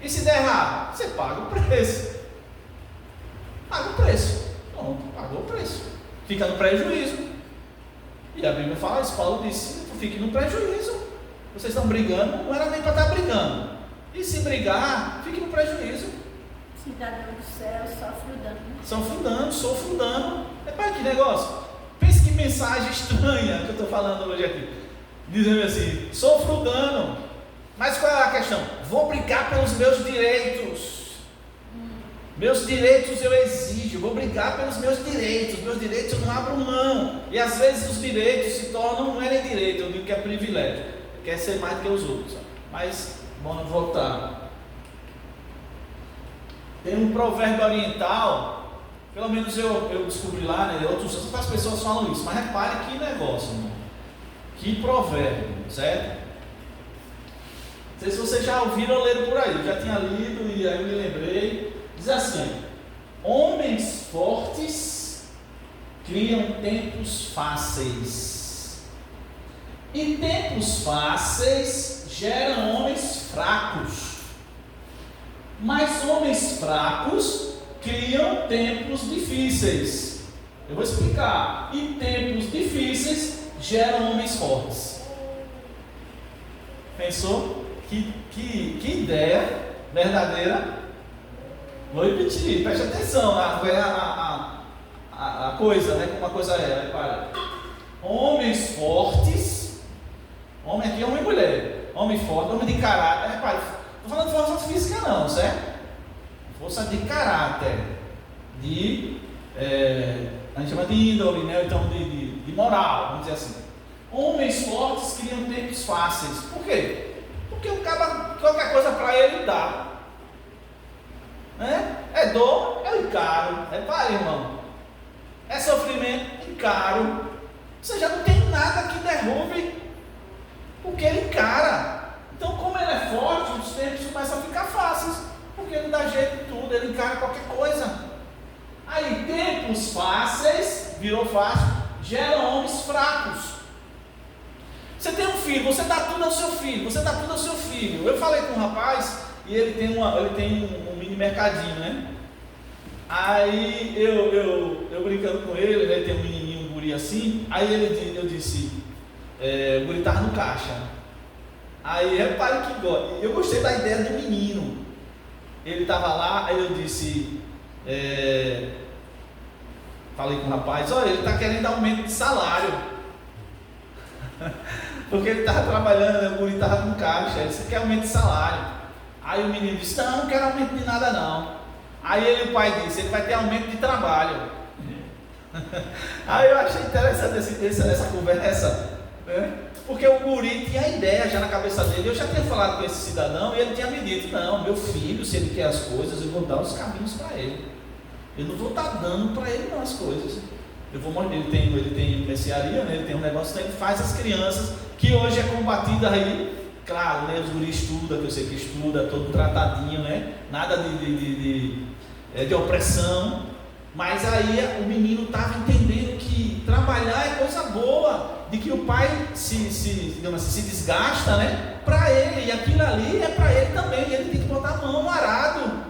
E se der errado, você paga o preço. Paga o preço. Pronto, pagou o preço. Fica no prejuízo. E a Bíblia fala isso, Paulo disse, fique no prejuízo. Vocês estão brigando, não era nem para estar brigando. E se brigar, fique no prejuízo. Cidadão do céu, Sofre o dano. Repare que negócio. Pense que mensagem estranha que eu estou falando hoje aqui. Dizendo assim, sofro o dano. Mas qual é a questão? Vou brigar pelos meus direitos. Meus direitos eu exijo. Vou brigar pelos meus direitos. Meus direitos eu não abro mão. E às vezes os direitos se tornam, não é direito, eu digo que é privilégio. Quer ser mais do que os outros. Mas, vamos voltar. Tem um provérbio oriental, pelo menos eu descobri lá, né? Outras pessoas falam isso, mas repare que negócio, irmão. Que provérbio, certo? Não sei se vocês já ouviram ou leram por aí, eu já tinha lido e aí eu me lembrei. Diz assim: homens fortes criam tempos fáceis, e tempos fáceis geram homens fracos. Mas homens fracos criam tempos difíceis. Eu vou explicar. E tempos difíceis geram homens fortes. Pensou? Que ideia verdadeira. Vou repetir, preste atenção a coisa, né? Como a coisa é. Repare. Homens fortes. Homem aqui é homem e mulher. Homem forte, homem de caráter. Repare. Não estou falando de força física não, certo? Força de caráter, a gente chama de índole, né? Então de moral, vamos dizer assim. Homens fortes criam tempos fáceis. Por quê? Porque o cara, qualquer coisa para ele dá, né? É dor, eu encaro. Repare, irmão, é sofrimento, encaro. Você já não tem nada que derrube o que ele encara. Então, como ele é forte, os tempos começam a ficar fáceis, porque ele dá jeito em tudo, ele encara qualquer coisa. Aí, tempos fáceis, virou fácil, geram homens fracos. Você tem um filho, você dá tudo ao seu filho, Eu falei com um rapaz, e ele tem um mini mercadinho, né? Aí, eu brincando com ele tem um menininho, um guri assim, aí eu disse, o guri estava no caixa. Aí repare que eu gostei da ideia do menino. Ele estava lá, aí eu disse, falei com o rapaz, olha, ele está querendo aumento de salário. Porque ele estava trabalhando, né? O guri estava com caixa, ele disse, quer aumento de salário. Aí o menino disse, não quero aumento de nada não. Aí o pai disse, ele vai ter aumento de trabalho. Aí eu achei interessante essa conversa, né? Porque o guri tinha a ideia já na cabeça dele. Eu já tinha falado com esse cidadão e ele tinha me dito, não, meu filho, se ele quer as coisas, eu vou dar os caminhos para ele. Eu não vou estar dando para ele não as coisas. Ele tem mercearia, né? Ele tem um negócio, ele faz as crianças, que hoje é combatida aí, claro, né? Os guris estudam, que eu sei que estuda, todo tratadinho, né? Nada de opressão. Mas aí o menino estava entendendo que trabalhar é coisa boa, de que o pai digamos assim, se desgasta, né? Para ele, e aquilo ali é para ele também, e ele tem que botar a mão no arado.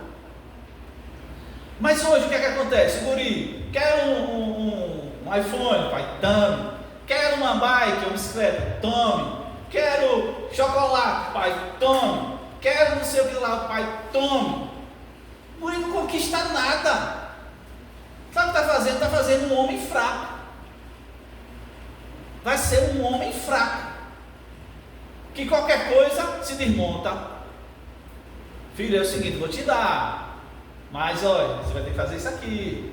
Mas hoje o que é que acontece? O guri quer um iPhone, pai, dando. Quer Quero uma bike, uma bicicleta, tome. Quero chocolate, pai, tome. Quero não sei o que lá, pai, tome. O guri não conquista nada. Sabe o que está fazendo? Está fazendo um homem fraco. Vai ser um homem fraco. Que qualquer coisa se desmonta. Filho, é o seguinte, vou te dar. Mas olha, você vai ter que fazer isso aqui.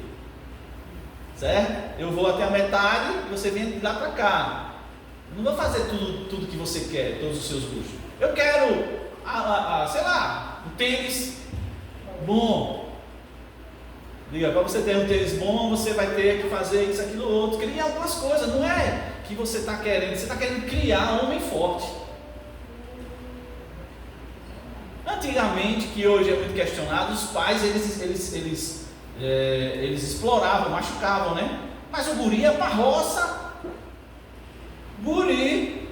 Certo? Eu vou até a metade e você vem de lá para cá. Eu não vou fazer tudo que você quer, todos os seus gostos. Eu quero, sei lá, um tênis bom. Liga, para você ter um tênis bom, você vai ter que fazer isso, aquilo, outro. Criar algumas coisas, não é que você está querendo, você está querendo criar um homem forte. Antigamente, que hoje é muito questionado, os pais eles exploravam, machucavam, né? Mas o guri ia para a roça. Guri,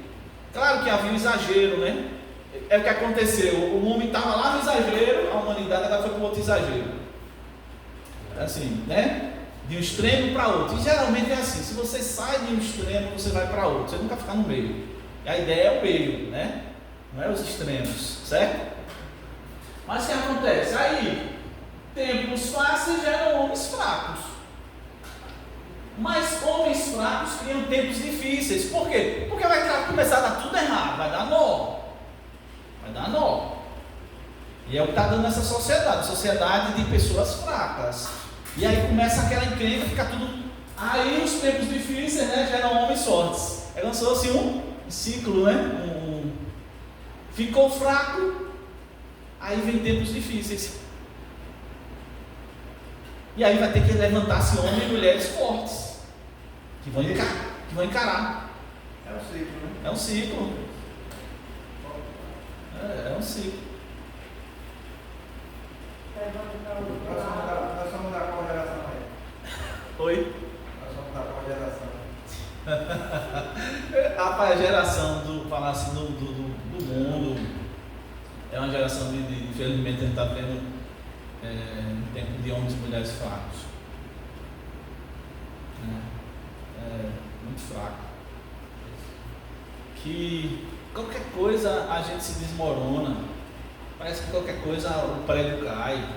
claro que havia um exagero, né? É o que aconteceu, o homem estava lá no exagero, a humanidade agora foi para outro exagero. Assim, né? De um extremo para outro. E geralmente é assim, se você sai de um extremo, você vai para outro, você nunca fica no meio. E a ideia é o meio, né? Não é os extremos, certo? Mas o que acontece? Aí, tempos fáceis geram homens fracos. Mas homens fracos criam tempos difíceis. Por quê? Porque vai começar a dar tudo errado, vai dar nó. Vai dar nó. E é o que está dando essa sociedade de pessoas fracas. E aí começa aquela encrenca, fica tudo. Aí os tempos difíceis, né, geram homens fortes. É como se fosse um ciclo, né? Ficou fraco, aí vem tempos difíceis. E aí vai ter que levantar-se homens e mulheres fortes, que vão encarar. É um ciclo, né? É um ciclo. É um ciclo. Nós somos da qual geração aí? Oi? Nós somos da qual geração? A geração falar assim, do mundo é uma geração de infelizmente a gente está vendo um tempo de homens e mulheres fracos. Muito fraco. Que qualquer coisa a gente se desmorona. Parece que qualquer coisa o prédio cai.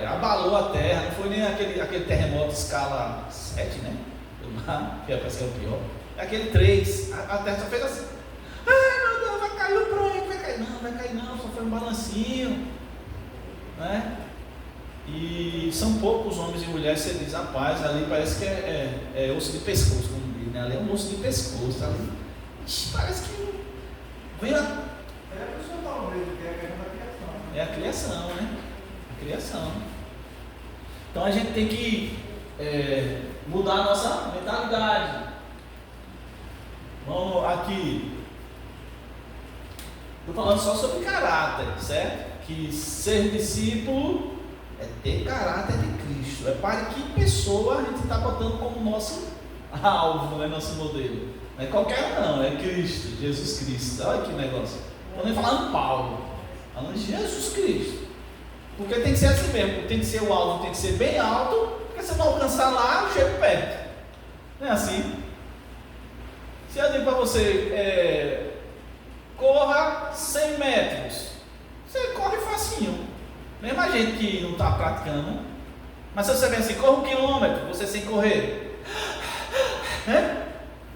Abalou a terra, não foi nem aquele terremoto escala 7, né? Que parece que é o pior. É aquele 3. A terra só fez assim. Ai meu Deus, vai cair o prédio, vai cair. Não, vai cair não, só foi um balancinho. Né? E são poucos homens e mulheres, você diz, rapaz, ali parece que é osso de pescoço, como diz, né? Ali é um osso de pescoço, ali. Parece que vem a. É a criação, né? A criação. Então a gente tem que mudar a nossa mentalidade. Vamos aqui. Estou falando só sobre caráter, certo? Que ser discípulo é ter caráter de Cristo. É para que pessoa a gente está botando como nosso alvo, né? Nosso modelo. Não é qualquer um, não, é Cristo, Jesus Cristo. Olha que negócio. Estou nem falando Paulo. Falando de Jesus Cristo. Porque tem que ser assim mesmo, tem que ser o alvo, tem que ser bem alto, porque se não alcançar lá, eu chego perto. Não é assim? Se eu digo para você, corra 100 metros, você corre facinho. Mesmo a gente que não está praticando. Mas se você vem assim, corra 1 quilômetro, você sem correr,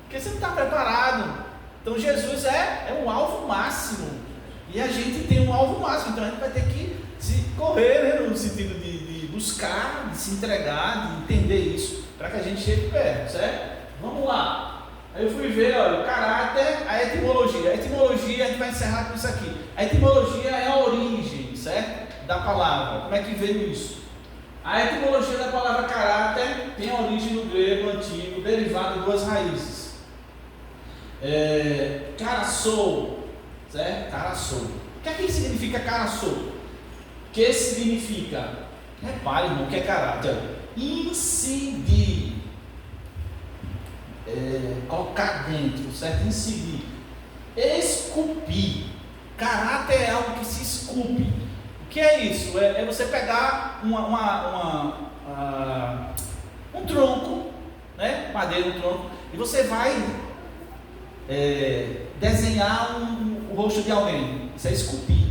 porque você não está preparado. Então Jesus é um alvo máximo. E a gente tem um alvo máximo, então a gente vai ter que se correr, né, no sentido de buscar, de se entregar, de entender isso, para que a gente chegue perto, certo? Vamos lá. Aí eu fui ver, olha, o caráter, a etimologia. A etimologia, a gente vai encerrar com isso aqui. A etimologia é a origem, certo? Da palavra. Como é que veio isso? A etimologia da palavra caráter tem a origem no grego antigo, derivado de 2 raízes. Karassou. Certo? Karassou. O que é que significa karassou? Que significa? Repare, irmão, o que é caráter? Incidir. Colocar dentro, certo? Incidir. Esculpir. Caráter é algo que se esculpe. O que é isso? É você pegar um tronco, né? Madeira, um tronco, e você vai desenhar o rosto de alguém. Isso é esculpir.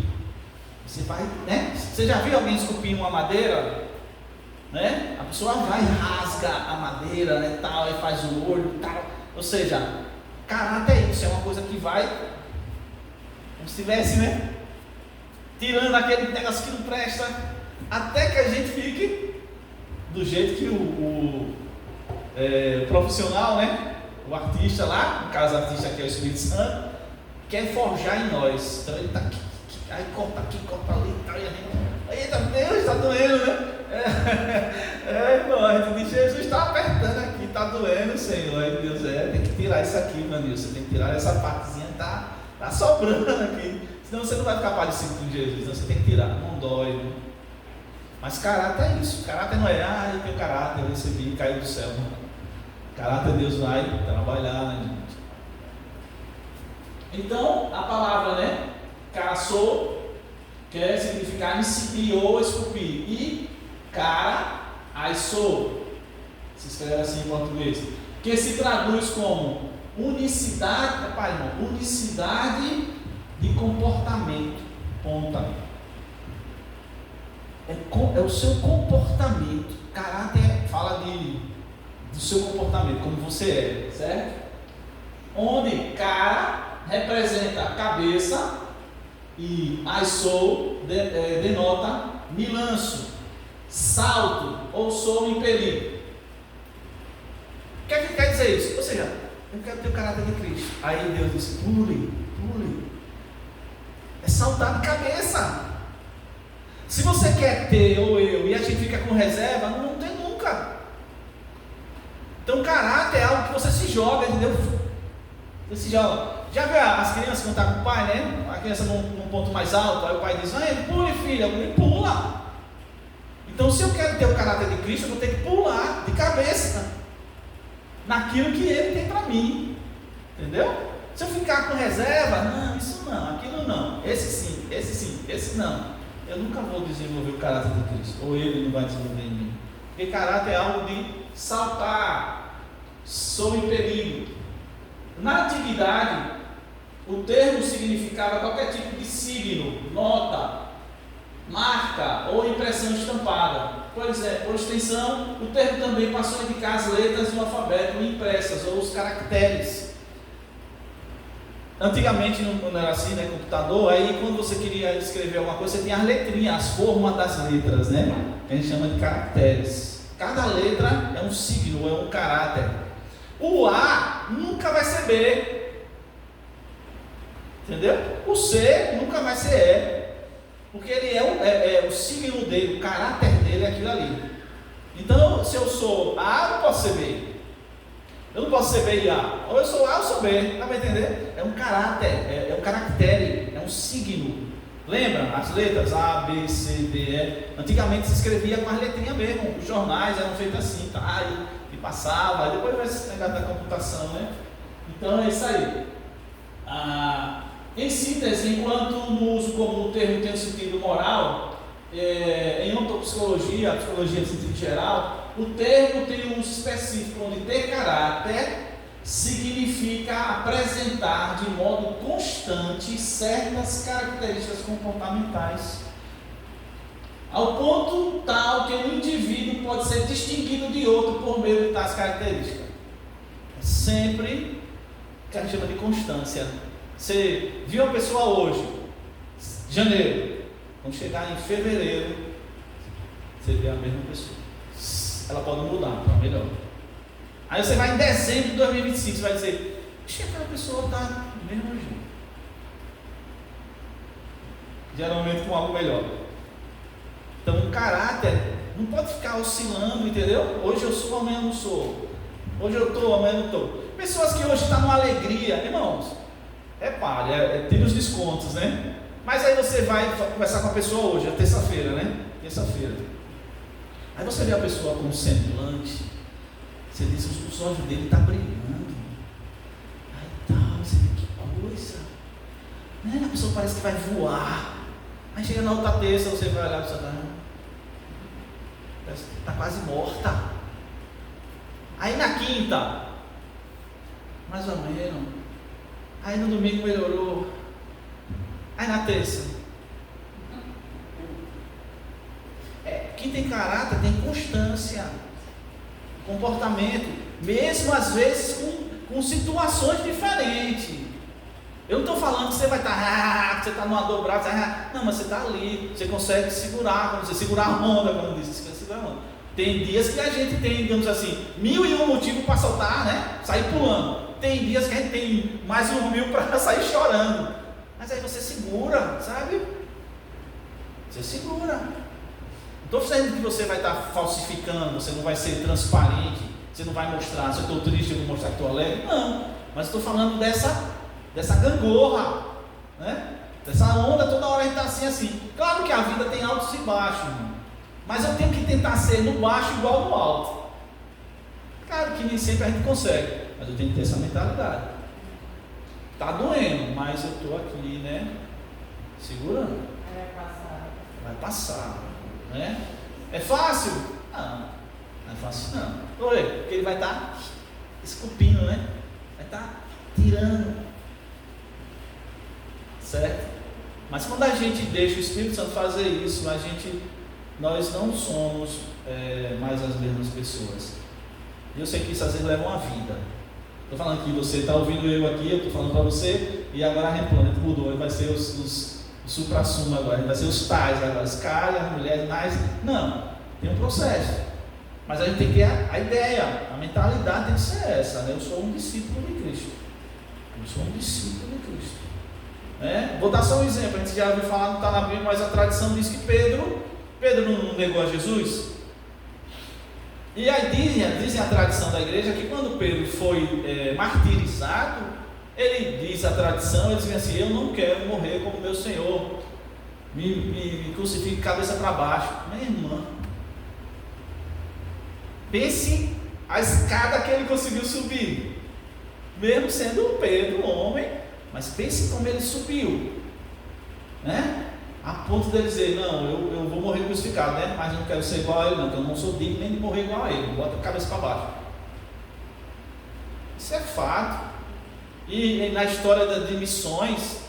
Você vai, né? Você já viu alguém esculpir uma madeira? Né? A pessoa vai e rasga a madeira, né, tal, e faz o olho, tal. Ou seja, caráter é isso, é uma coisa que vai, como se estivesse, né, tirando aquele negócio que não presta, até que a gente fique do jeito que o profissional, né, o artista lá, no caso o artista aqui é o Espírito Santo, quer forjar em nós. Então ele está aqui, aí corta aqui, corta ali, tal, e a gente, eita Deus, está doendo, né? Irmão, a gente diz, Jesus está apertando aqui, está doendo, Senhor. Aí Deus, tem que tirar isso aqui, Manilson, tem que tirar essa partezinha, tá sobrando aqui, senão você não vai ficar parecido com Jesus, então você tem que tirar, não dói, né? Mas caráter é isso, caráter não é, eu tenho caráter, eu recebi, caiu do céu, não. Caráter Deus vai trabalhar, né, gente? Então, a palavra, né, caçou, quer significar incidir ou esculpir, e cara, aissou, se escreve assim em português, que se traduz como unicidade, irmão, unicidade de comportamento, ponta. É o seu comportamento. Caráter fala do seu comportamento, como você é, certo? Onde cara representa a cabeça e aissou denota me lanço, salto ou sou impelido. O que é que quer dizer isso? Ou seja, eu quero ter o caráter de Cristo. Aí Deus diz, pule. É saltar de cabeça. Se você quer ter, ou eu, e a gente fica com reserva, não tem nunca. Então caráter é algo que você se joga, entendeu? Você se joga. Já viu as crianças quando estão com o pai, né? A criança num ponto mais alto, aí o pai diz, pule filha, ele pula. Então se eu quero ter o caráter de Cristo, eu vou ter que pular de cabeça naquilo que Ele tem para mim, entendeu? Se eu ficar com reserva, não, isso não, aquilo não, esse sim, esse não, eu nunca vou desenvolver o caráter de Cristo, ou Ele não vai desenvolver em mim, porque caráter é algo de saltar, sob perigo. Na antiguidade, o termo significava qualquer tipo de signo, nota, marca ou impressão estampada. Por exemplo, por extensão, o termo também passou a indicar as letras do alfabeto impressas ou os caracteres. Antigamente não era assim, né? Computador, aí quando você queria escrever alguma coisa, você tinha as letrinhas, as formas das letras, né? Que a gente chama de caracteres. Cada letra é um signo, é um caráter. O A nunca vai ser B, entendeu? O C nunca vai ser E, porque ele é o signo dele, o caráter dele é aquilo ali. Então, se eu sou A, eu não posso ser B. Eu não posso ser B e A. Ou eu sou A ou sou B. Dá para entender? É um caráter, é um caractere, é um signo. Lembra? As letras A, B, C, D, E. Antigamente se escrevia com as letrinhas mesmo. Os jornais eram feitos assim, tá? E passava. Depois vai esse negócio da computação, né? Então é isso aí. Em síntese, enquanto no uso comum o termo tem um sentido moral, em ontopsicologia, a psicologia no sentido geral, o termo tem um uso específico, onde ter caráter significa apresentar de modo constante certas características comportamentais, ao ponto tal que um indivíduo pode ser distinguido de outro por meio de tais características. Sempre que a gente chama de constância. Você viu a pessoa hoje, janeiro, quando chegar em fevereiro, você vê a mesma pessoa. Ela pode mudar para melhor. Aí você vai em dezembro de 2025, você vai dizer, aquela pessoa está do mesmo jeito. Geralmente com algo melhor. Então o caráter não pode ficar oscilando, entendeu? Hoje eu sou, amanhã eu não sou. Hoje eu estou, amanhã eu não estou. Pessoas que hoje estão numa alegria, irmãos, repare, tira os descontos, né? Mas aí você vai conversar com a pessoa hoje, é terça-feira, né? Terça-feira. Aí você vê a pessoa com um semblante, você diz, os olhos dele estão brilhando. Aí tal, você vê que coisa. Né? A pessoa parece que vai voar. Aí chega na outra terça, você vai olhar para o seu está quase morta. Aí na quinta, mais ou menos. Aí no domingo melhorou. Aí na terça. Quem tem caráter tem constância, comportamento, mesmo às vezes com situações diferentes. Eu não estou falando que você vai estar, que você está numa dobrada, não, mas você está ali, você consegue segurar, como você segurar a onda, como diz, você segurar a onda. Tem dias que a gente tem, digamos assim, 1001 motivos para soltar, né? Sair pulando. Tem dias que a gente tem mais 1000 para sair chorando. Mas aí você segura, sabe? Você segura. Não estou dizendo que você vai estar falsificando, você não vai ser transparente, você não vai mostrar, se eu estou triste eu vou mostrar que estou alegre. Não, mas estou falando dessa gangorra, né? Dessa onda, toda hora a gente está assim. Claro que a vida tem altos e baixos, mas eu tenho que tentar ser no baixo igual no alto. Claro que nem sempre a gente consegue, mas eu tenho que ter essa mentalidade. Está doendo, mas eu estou aqui, né? Segurando. Vai passar, né? É fácil? Não é fácil não. Porque ele vai estar esculpindo, né? Vai estar tirando. Certo? Mas quando a gente deixa o Espírito Santo fazer isso, nós não somos mais as mesmas pessoas. E eu sei que isso às vezes leva uma vida. Estou falando que você está ouvindo eu aqui, eu estou falando para você, e agora a gente mudou, vai ser os supra-sumo agora, vai ser os tais agora, os caras, as mulheres, mais. Não, tem um processo. Mas a gente tem que ter a ideia, a mentalidade tem que ser essa, né? Eu sou um discípulo de Cristo. Eu sou um discípulo de Cristo. Vou dar só um exemplo, a gente já ouviu falar, não está na Bíblia, mas a tradição diz que Pedro não negou a Jesus. E aí dizem a tradição da igreja que quando Pedro foi martirizado, ele diz a tradição, ele diz assim: eu não quero morrer como meu Senhor, me crucifique cabeça para baixo. Minha irmã, pense a escada que ele conseguiu subir, mesmo sendo Pedro um homem, mas pense como ele subiu, né? A ponto de dizer: não, eu vou morrer crucificado, né? Mas eu não quero ser igual a ele, não, porque eu não sou digno nem de morrer igual a ele. Bota a cabeça para baixo. Isso é fato. E na história de missões,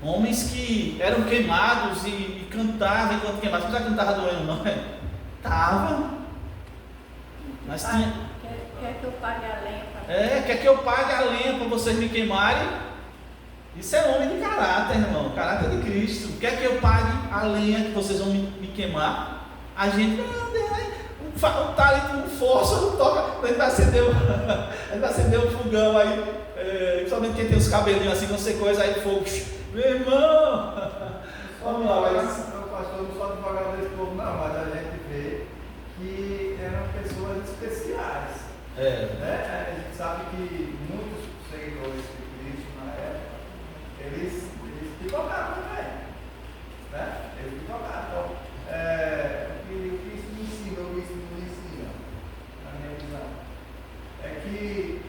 homens que eram queimados e cantavam enquanto queimados. Não já cantava doendo, não é? Estava. Mas tinha. Quer que eu pague a lenha? Quer que eu pague a lenha para vocês me queimarem? Isso é homem de caráter, irmão. Caráter de Cristo. Quer que eu pague a lenha que vocês vão me queimar? A gente não está ali com força, não toca. A gente vai acender o fogão aí. Principalmente quem tem os cabelinhos assim, não sei coisa, aí fogo. Meu irmão! Vamos lá, mas. O pastor não só devagar desse povo, não, mas a gente vê que eram pessoas especiais. Né? A gente sabe que muitos seguidores de Cristo na época, eles picotaram também. Né? Eles picotaram. Então, o que isso me ensina, ou isso me ensina, na minha visão, é que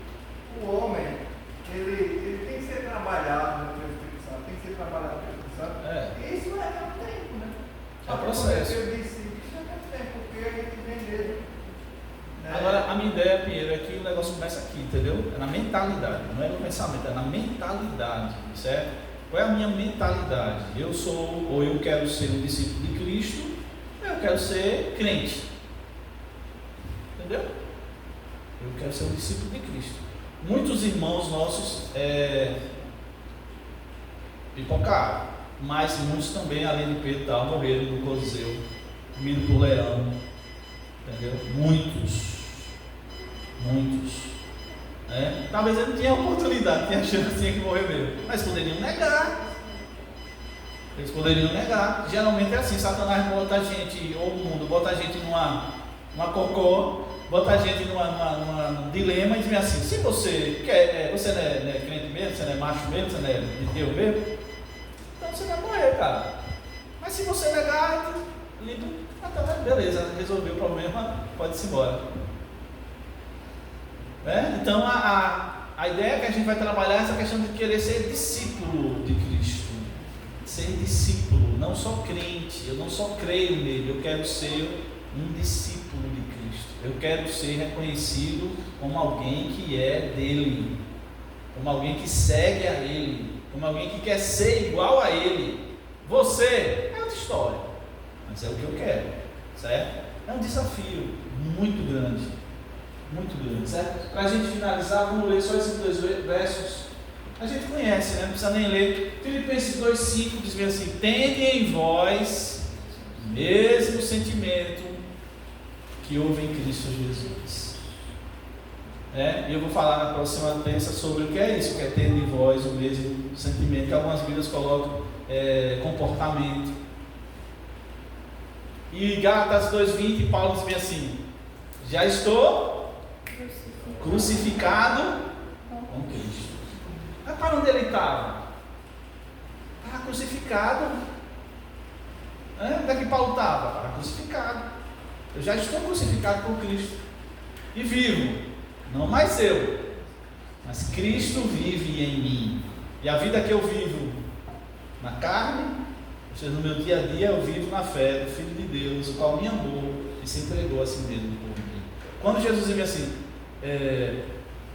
o homem, ele tem que ser trabalhado pelo Espírito Santo, tem que ser trabalhado pelo Espírito Santo. E isso é o tempo, né? É o processo. Eu disse, isso é o tempo, porque a gente vem mesmo. Agora, a minha ideia, Pinheiro, é que o negócio começa aqui, entendeu? É na mentalidade, não é no pensamento, é na mentalidade, certo? Qual é a minha mentalidade? Eu sou, ou eu quero ser um discípulo de Cristo, ou eu quero ser crente. Entendeu? Eu quero ser um discípulo de Cristo. Muitos irmãos nossos pipocaram, mas muitos também, além de Pedro, morreram no Coliseu, comido por leão. Entendeu? Muitos. Talvez ele não tinha oportunidade, tinha chance, tinha que morrer mesmo. Mas poderiam negar. Eles poderiam negar. Geralmente é assim: Satanás bota a gente, ou o mundo, bota a gente numa cocó, bota a gente num dilema e diz assim: se você quer, você não é crente mesmo, você não é macho mesmo, você não é de Deus mesmo, então você vai morrer, cara. Mas se você negar, beleza, resolveu o problema, pode-se embora. Então a ideia que a gente vai trabalhar é essa questão de querer ser discípulo de Cristo. Ser discípulo, não só crente. Eu não só creio nele, eu quero ser um discípulo de Cristo. Eu quero ser reconhecido como alguém que é dele. como alguém que segue a Ele, como alguém que quer ser igual a Ele. Você é outra história, mas é o que eu quero, certo? É um desafio muito grande, certo? Para a gente finalizar, vamos ler só esses 2 versos. A gente conhece, né? Não precisa nem ler. Filipenses 2,5 diz assim: tende em vós o mesmo sentimento que houve em Cristo Jesus. E eu vou falar na próxima terça sobre o que é isso, que é ter em vós o mesmo sentimento, que algumas Bíblias colocam comportamento. E Gálatas 2,20, Paulo diz bem assim: já estou crucificado com Cristo. Mas para onde ele estava? Estava crucificado. Onde é que Paulo estava? Estava crucificado. Eu já estou crucificado com Cristo e vivo, não mais eu, mas Cristo vive em mim. E a vida que eu vivo na carne, ou seja, no meu dia a dia, eu vivo na fé do Filho de Deus, o qual me amou e se entregou a si mesmo por mim. Quando Jesus diz assim: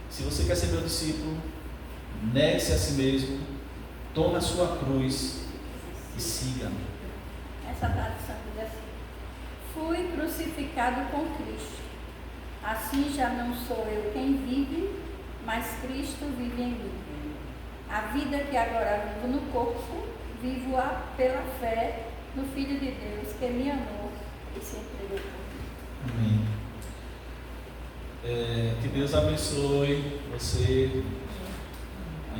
se você quer ser meu discípulo, negue-se a si mesmo, tome a sua cruz e siga-me. Essa tradução diz assim: fui crucificado com Cristo. Assim já não sou eu quem vive, mas Cristo vive em mim. A vida que agora vivo no corpo, vivo-a pela fé no Filho de Deus, que me amou e se entregou por mim. Amém. Que Deus abençoe você.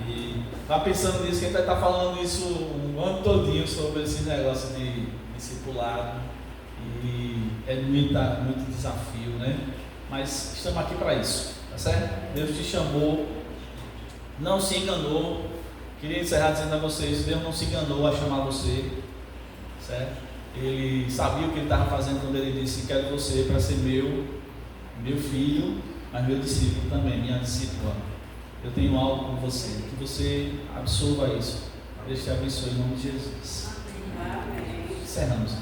E está pensando nisso, que a gente vai estar falando isso um ano todinho, sobre esse negócio de discipulado. E é muito desafio, né? Mas estamos aqui para isso, tá certo? Deus te chamou, não se enganou. Queria encerrar dizendo a vocês: Deus não se enganou a chamar você, certo? Ele sabia o que ele estava fazendo quando ele disse: quero você para ser meu filho, mas meu discípulo também, minha discípula. Eu tenho algo com você, que você absorva isso. Deus te abençoe em nome de Jesus. Amém. Encerramos.